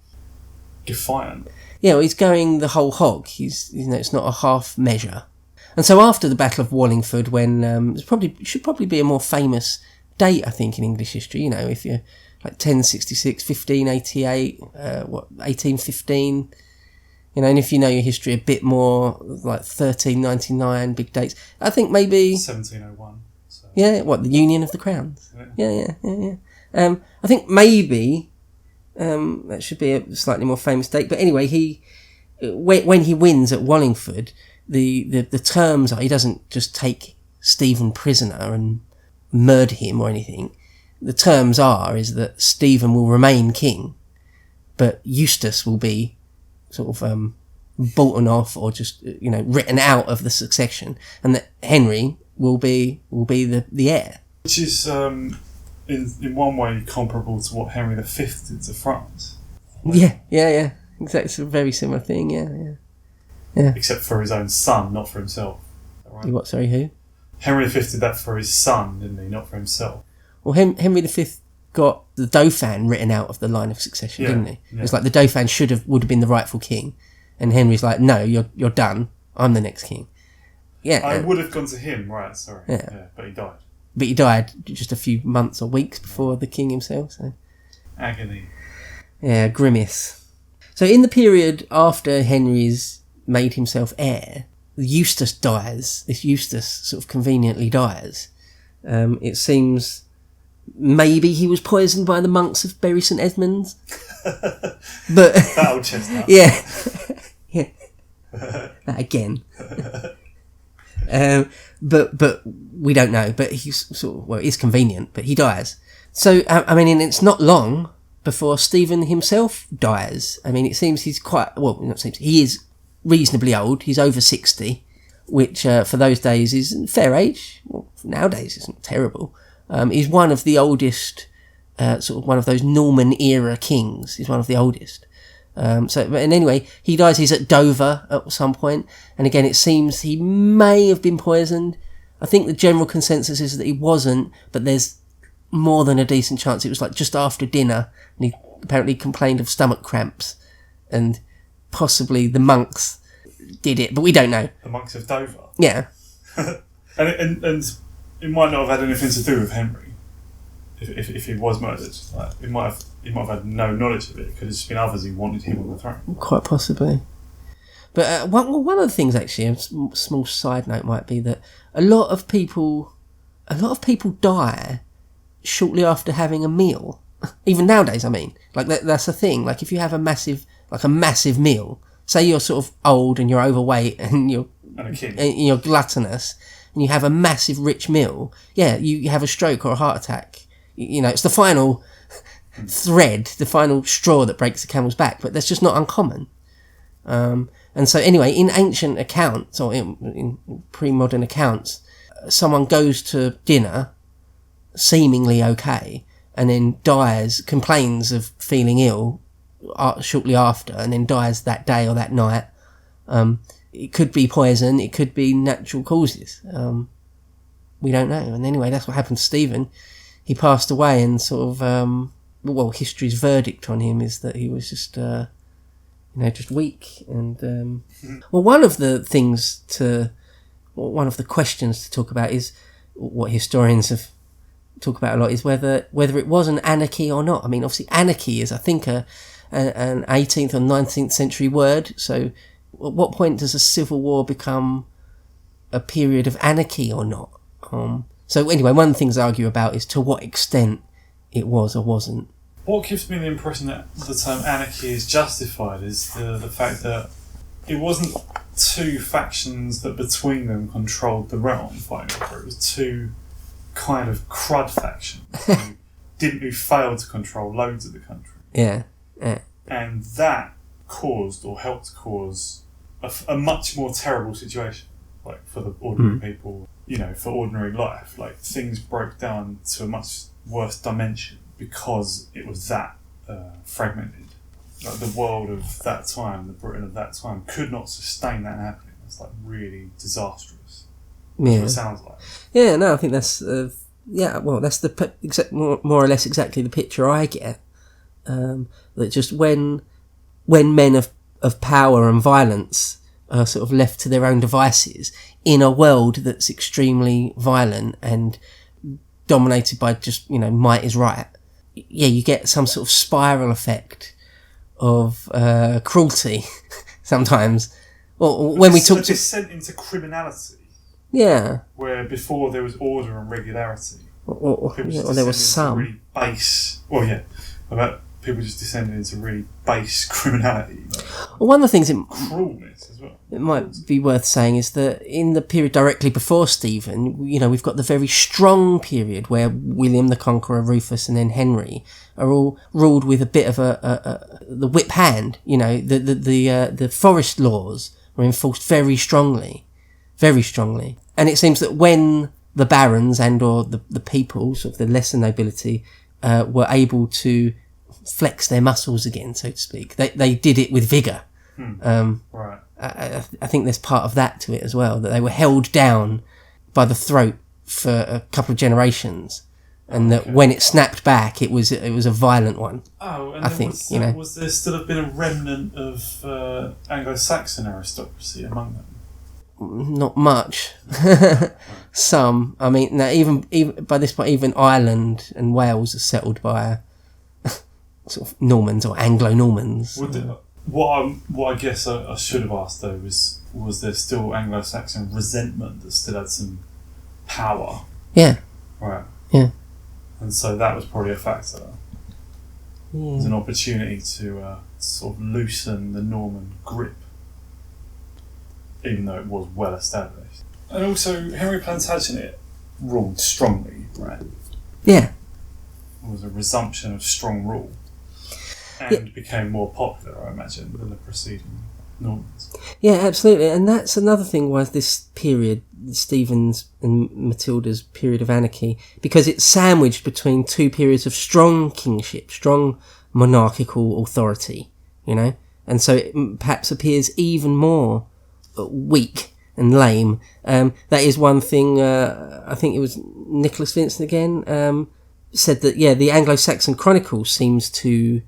defiant. Yeah, he's going the whole hog. It's not a half measure. And so after the Battle of Wallingford, when should probably be a more famous date, I think, in English history. If you're like 1066, 1588, 1815. And if you know your history a bit more, like 1399, big dates. I think maybe 1701. So. Yeah, the Union of the Crowns. Yeah. I think maybe. That should be a slightly more famous date, but anyway, when he wins at Wallingford, the terms are he doesn't just take Stephen prisoner and murder him or anything. The terms is that Stephen will remain king, but Eustace will be sort of bolted off or just written out of the succession, and that Henry will be the heir, which is in one way comparable to what Henry V did to France. Yeah. Exactly, it's a very similar thing, yeah. Yeah. Except for his own son, not for himself. Is that right? What? Sorry, who? Henry V did that for his son, didn't he? Not for himself. Well, Henry V got the Dauphin written out of the line of succession, didn't he? Yeah. It was like the Dauphin would have been the rightful king, and Henry's like, no, you're done. I'm the next king. Yeah, I would have gone to him, right? Sorry. Yeah. But he died. But he died just a few months or weeks before the king himself. So. Agony. Yeah, grimace. So in the period after Henry's made himself heir, Eustace dies. This Eustace sort of conveniently dies. It seems maybe he was poisoned by the monks of Bury St Edmunds. But that old chestnut. Yeah. Yeah. That again. But we don't know. But he's sort of, it's convenient, but he dies. So, I mean, and it's not long before Stephen himself dies. I mean, it seems he's he is reasonably old. He's over 60, which for those days is a fair age. Well, nowadays isn't terrible. He's one of the oldest, sort of one of those Norman era kings. He's one of the oldest. And anyway, he dies. He's at Dover at some point, and again, it seems he may have been poisoned. I think the general consensus is that he wasn't, but there's more than a decent chance it was like just after dinner, and he apparently complained of stomach cramps, and possibly the monks did it, but we don't know. The monks of Dover. Yeah. and it might not have had anything to do with Henry. If he was murdered, like, he might have had no knowledge of it. It could have just been others who wanted him on the throne. Quite possibly. But one of the things, actually, a small side note might be that a lot of people die shortly after having a meal. Even nowadays, I mean, like that's a thing. Like if you have a massive meal, say you're sort of old and you're overweight and you're gluttonous, and you have a massive rich meal, yeah, you have a stroke or a heart attack. You know, it's the final thread, the final straw that breaks the camel's back, but that's just not uncommon. And so anyway, in ancient accounts, or in pre-modern accounts, someone goes to dinner seemingly okay, and then dies, complains of feeling ill shortly after, and then dies that day or that night. It could be poison, it could be natural causes. We don't know. And anyway, that's what happened to Stephen. He passed away, and sort of, history's verdict on him is that he was just, just weak. And, one of the questions to talk about is, what historians have talked about a lot, is whether it was an anarchy or not. I mean, obviously anarchy is, I think, an 18th or 19th century word. So at what point does a civil war become a period of anarchy or not? So anyway, one of the things I argue about is to what extent it was or wasn't. What gives me the impression that the term anarchy is justified is the fact that it wasn't two factions that between them controlled the realm fighting over. It was two kind of crud factions who failed to control loads of the country. Yeah. And that caused or helped cause a much more terrible situation, like for the ordinary people. For ordinary life, like things broke down to a much worse dimension because it was that fragmented. Like the world of that time, the Britain of that time, could not sustain that happening. It's like really disastrous. That's what it sounds like. Yeah, no, I think that's that's the more or less exactly the picture I get. That just when men of power and violence are sort of left to their own devices in a world that's extremely violent and dominated by just, might is right. Yeah, you get some sort of spiral effect of cruelty sometimes. Or when we talk to descent into criminality. Yeah. Where before there was order and regularity. Or there was some really base. Well, yeah, about people just descended into really base criminality. One of the things cruelness as well. It might be worth saying is that in the period directly before Stephen, we've got the very strong period where William the Conqueror, Rufus, and then Henry are all ruled with a bit of the whip hand. The forest laws were enforced very strongly, and it seems that when the barons and or the people, sort of the lesser nobility, were able to flex their muscles again, so to speak, they did it with vigour. Right. I think there's part of that to it as well, that they were held down by the throat for a couple of generations, and that when it snapped back, it was a violent one. Oh, and I think was there still have been a remnant of Anglo-Saxon aristocracy among them? Not much. Some. I mean, no, even by this point, even Ireland and Wales are settled by sort of Normans or Anglo-Normans. What I guess I should have asked though was there still Anglo-Saxon resentment that still had some power? Yeah. Right. Yeah. And so that was probably a factor. Yeah. It was an opportunity to sort of loosen the Norman grip, even though it was well established. And also, Henry Plantagenet ruled strongly, right? Yeah. It was a resumption of strong rule, and became more popular, I imagine, than the preceding Normans. Yeah, absolutely. And that's another thing why this period, Stephen's and Matilda's period of anarchy, because it's sandwiched between two periods of strong kingship, strong monarchical authority, and so it perhaps appears even more weak and lame. That is one thing, I think it was Nicholas Vincent again, said that, the Anglo-Saxon Chronicle seems to,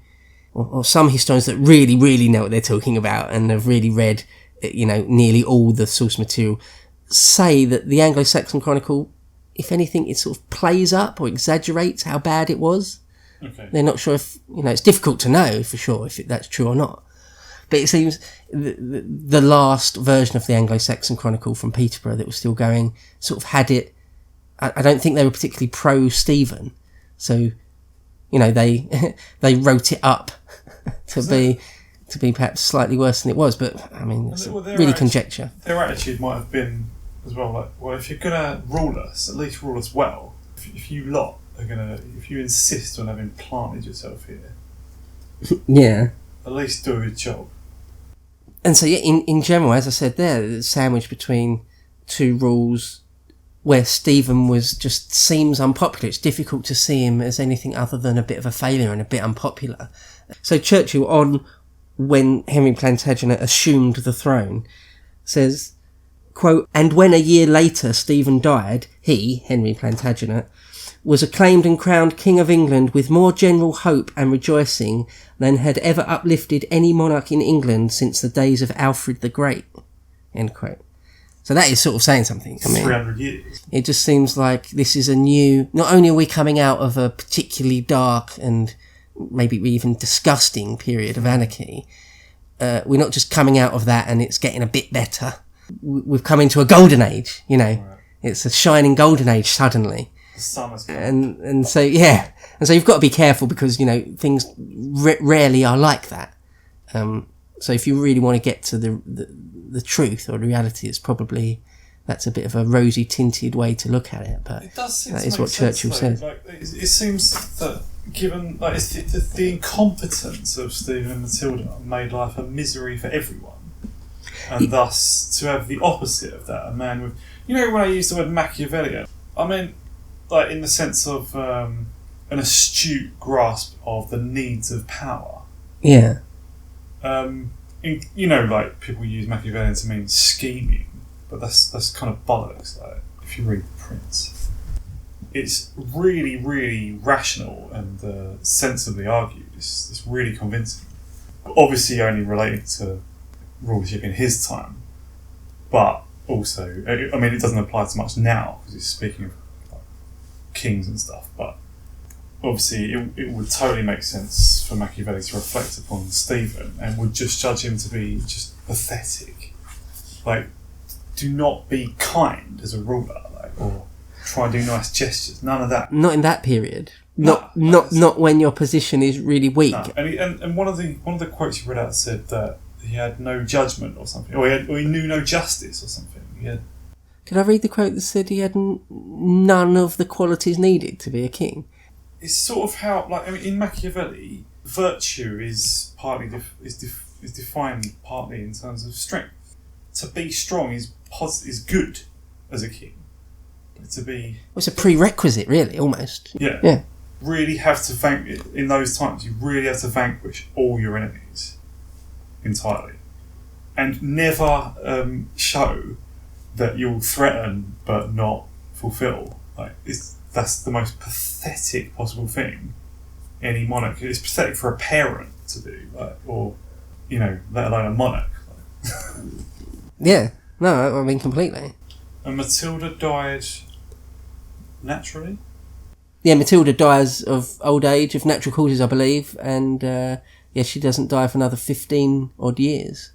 or some historians that really, really know what they're talking about and have really read, nearly all the source material, say that the Anglo-Saxon Chronicle, if anything, it sort of plays up or exaggerates how bad it was. Okay. They're not sure if, it's difficult to know for sure if that's true or not. But it seems the last version of the Anglo-Saxon Chronicle from Peterborough that was still going sort of had it. I don't think they were particularly pro-Stephen. So, they wrote it up to be perhaps slightly worse than it was. But, I mean, it's really conjecture. Their attitude might have been as well, like, well, if you're going to rule us, at least rule us well. If you lot are going to, if you insist on having planted yourself here, yeah, at least do a good job. And so, in general, as I said there, it's sandwiched between two rules where Stephen just seems unpopular. It's difficult to see him as anything other than a bit of a failure and a bit unpopular. So Churchill, when Henry Plantagenet assumed the throne, says, quote, "And when a year later Stephen died, he, Henry Plantagenet, was acclaimed and crowned King of England with more general hope and rejoicing than had ever uplifted any monarch in England since the days of Alfred the Great." End quote. So that is sort of saying something. I mean, 300 years. It just seems like this is a new... Not only are we coming out of a particularly dark and maybe even disgusting period of anarchy, we're not just coming out of that and it's getting a bit better. We've come into a golden age, Right. It's a shining golden age suddenly. The sun has come. And so, yeah. And so you've got to be careful because, things rarely are like that. So if you really want to get to the truth or the reality, it's probably, that's a bit of a rosy tinted way to look at it. But it does seem that is what Churchill says. Like, it seems that given it's the incompetence of Stephen and Matilda made life a misery for everyone. And thus, to have the opposite of that, a man with... when I use the word Machiavellian, I mean... like in the sense of an astute grasp of the needs of power. Yeah. Like people use Machiavellian to mean scheming, but that's kind of bollocks. Like if you read The Prince, it's really, really rational and sensibly argued. It's really convincing. Obviously, only related to rulership in his time, but also, I mean, it doesn't apply so much now because it's speaking of kings and stuff, but obviously it would totally make sense for Machiavelli to reflect upon Stephen and would just judge him to be just pathetic. Like, do not be kind as a ruler, or try and do nice gestures. None of that. Not in that period. Not when your position is really weak. No. And one of the quotes you read out said that he had no judgment or something, or he knew no justice or something. Did I read the quote that said he had none of the qualities needed to be a king? It's sort of how, in Machiavelli, virtue is partly is defined partly in terms of strength. To be strong is good as a king. To be... Well, it's a prerequisite, really, almost. Yeah. Really have to vanquish... In those times, you really have to vanquish all your enemies entirely. and never show that you'll threaten but not fulfil. Like, that's the most pathetic possible thing any monarch. It's pathetic for a parent to do, like, or, you know, let alone a monarch. Yeah, no, I mean completely. And Matilda died naturally? Yeah, Matilda dies of old age, of natural causes, I believe, and she doesn't die for another 15 odd years.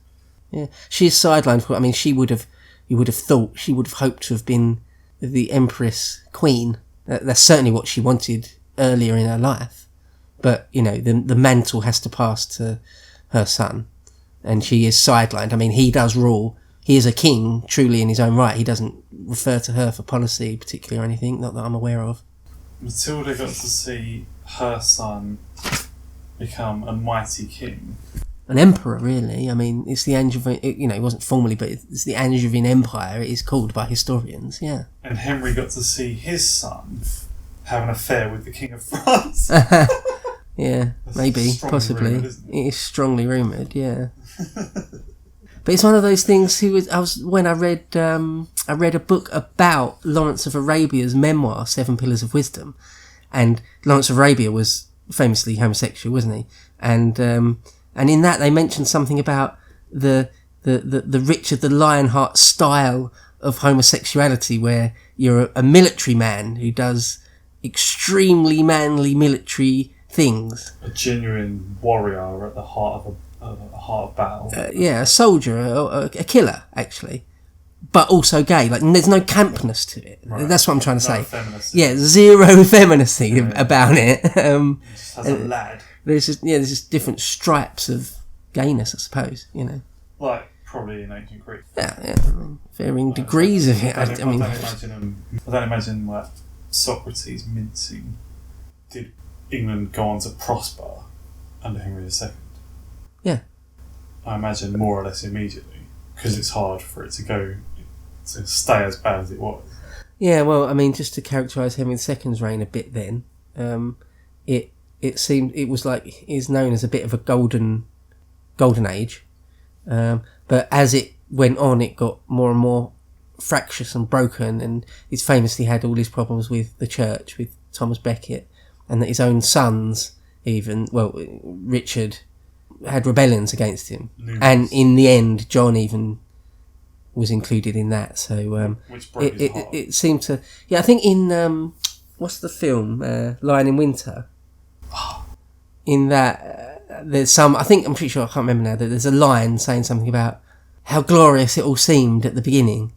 Yeah, she's sidelined. I mean, you would have thought she would have hoped to have been the Empress Queen. That's certainly what she wanted earlier in her life. But, you know, the mantle has to pass to her son, and she is sidelined. I mean, he does rule. He is a king, truly in his own right. He doesn't refer to her for policy particularly or anything, not that I'm aware of. Matilda got to see her son become a mighty king. An emperor, really. I mean, it's the Angevin, it wasn't formally, but it's the Angevin Empire, it is called by historians, yeah. And Henry got to see his son have an affair with the King of France. Yeah, That's maybe, strongly possibly. rumoured, isn't it? It is strongly rumoured, yeah. But it's one of those things. When I read a book about Lawrence of Arabia's memoir, Seven Pillars of Wisdom, and Lawrence of Arabia was famously homosexual, wasn't he? And in that they mentioned something about the Richard the Lionheart style of homosexuality, where you're a military man who does extremely manly military things. A genuine warrior at the heart of battle. A soldier, a killer, actually. But also gay. Like, there's no campness to it. Right. That's what I'm trying to say. Effeminacy. Yeah, zero effeminacy about it. Just as a lad. There's just different stripes of gayness, I suppose, you know. Like, probably in ancient Greece. Yeah, I mean, varying degrees of it. I don't imagine like Socrates mincing. Did England go on to prosper under Henry II? Yeah. I imagine more or less immediately, because it's hard for it to stay as bad as it was. Yeah, well, I mean, just to characterise Henry II's reign a bit then, it seemed, it was like, is known as a bit of a golden age, but as it went on, it got more and more fractious and broken, and he's famously had all these problems with the church, with Thomas Becket, and that his own sons even, Richard had rebellions against him. Numerous. And in the end, John even was included in that. So which broke his heart. it seemed to... Yeah, I think in... what's the film? Lion in Winter. In that, there's some... I'm pretty sure, I can't remember now, that there's a line saying something about how glorious it all seemed at the beginning.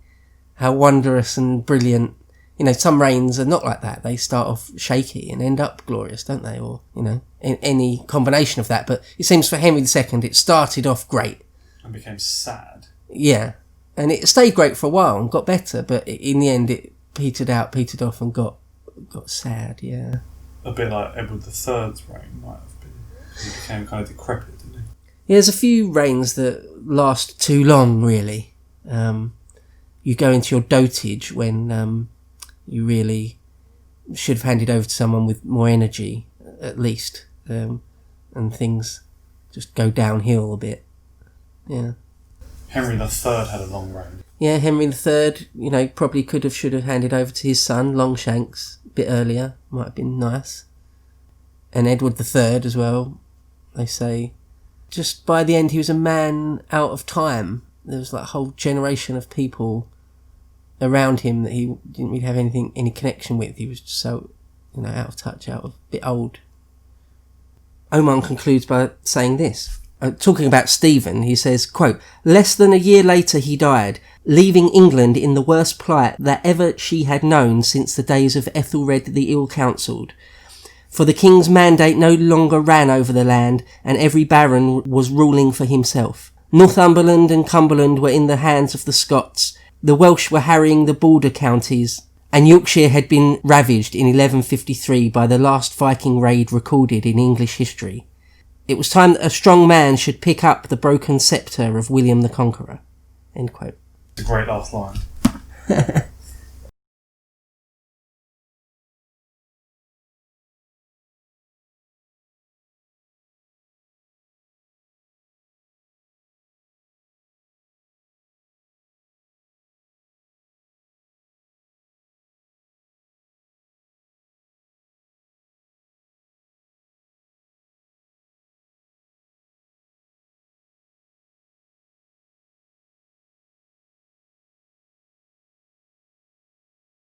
How wondrous and brilliant. You know, some reigns are not like that. They start off shaky and end up glorious, don't they? Or, you know, in any combination of that. But it seems for Henry II, it started off great. And became sad. Yeah. And it stayed great for a while and got better, but in the end it petered off and got sad, yeah. A bit like Edward III's reign might have been. He became kind of decrepit, didn't he? Yeah, there's a few reigns that last too long, really. You go into your dotage when... you really should have handed over to someone with more energy, at least, and things just go downhill a bit. Yeah. Henry III had a long reign. Yeah, Henry III, you know, probably should have handed over to his son, Longshanks, a bit earlier. Might have been nice. And Edward III as well, they say. Just by the end, he was a man out of time. There was like a whole generation of people around him that he didn't really have any connection with. He was just so, you know, out of touch, a bit old. Oman concludes by saying this. Talking about Stephen, he says, quote, "Less than a year later he died, leaving England in the worst plight that ever she had known since the days of Ethelred the ill-counselled. For the king's mandate no longer ran over the land, and every baron was ruling for himself. Northumberland and Cumberland were in the hands of the Scots. The Welsh were harrying the border counties, and Yorkshire had been ravaged in 1153 by the last Viking raid recorded in English history. It was time that a strong man should pick up the broken sceptre of William the Conqueror." End quote. It's a great last line.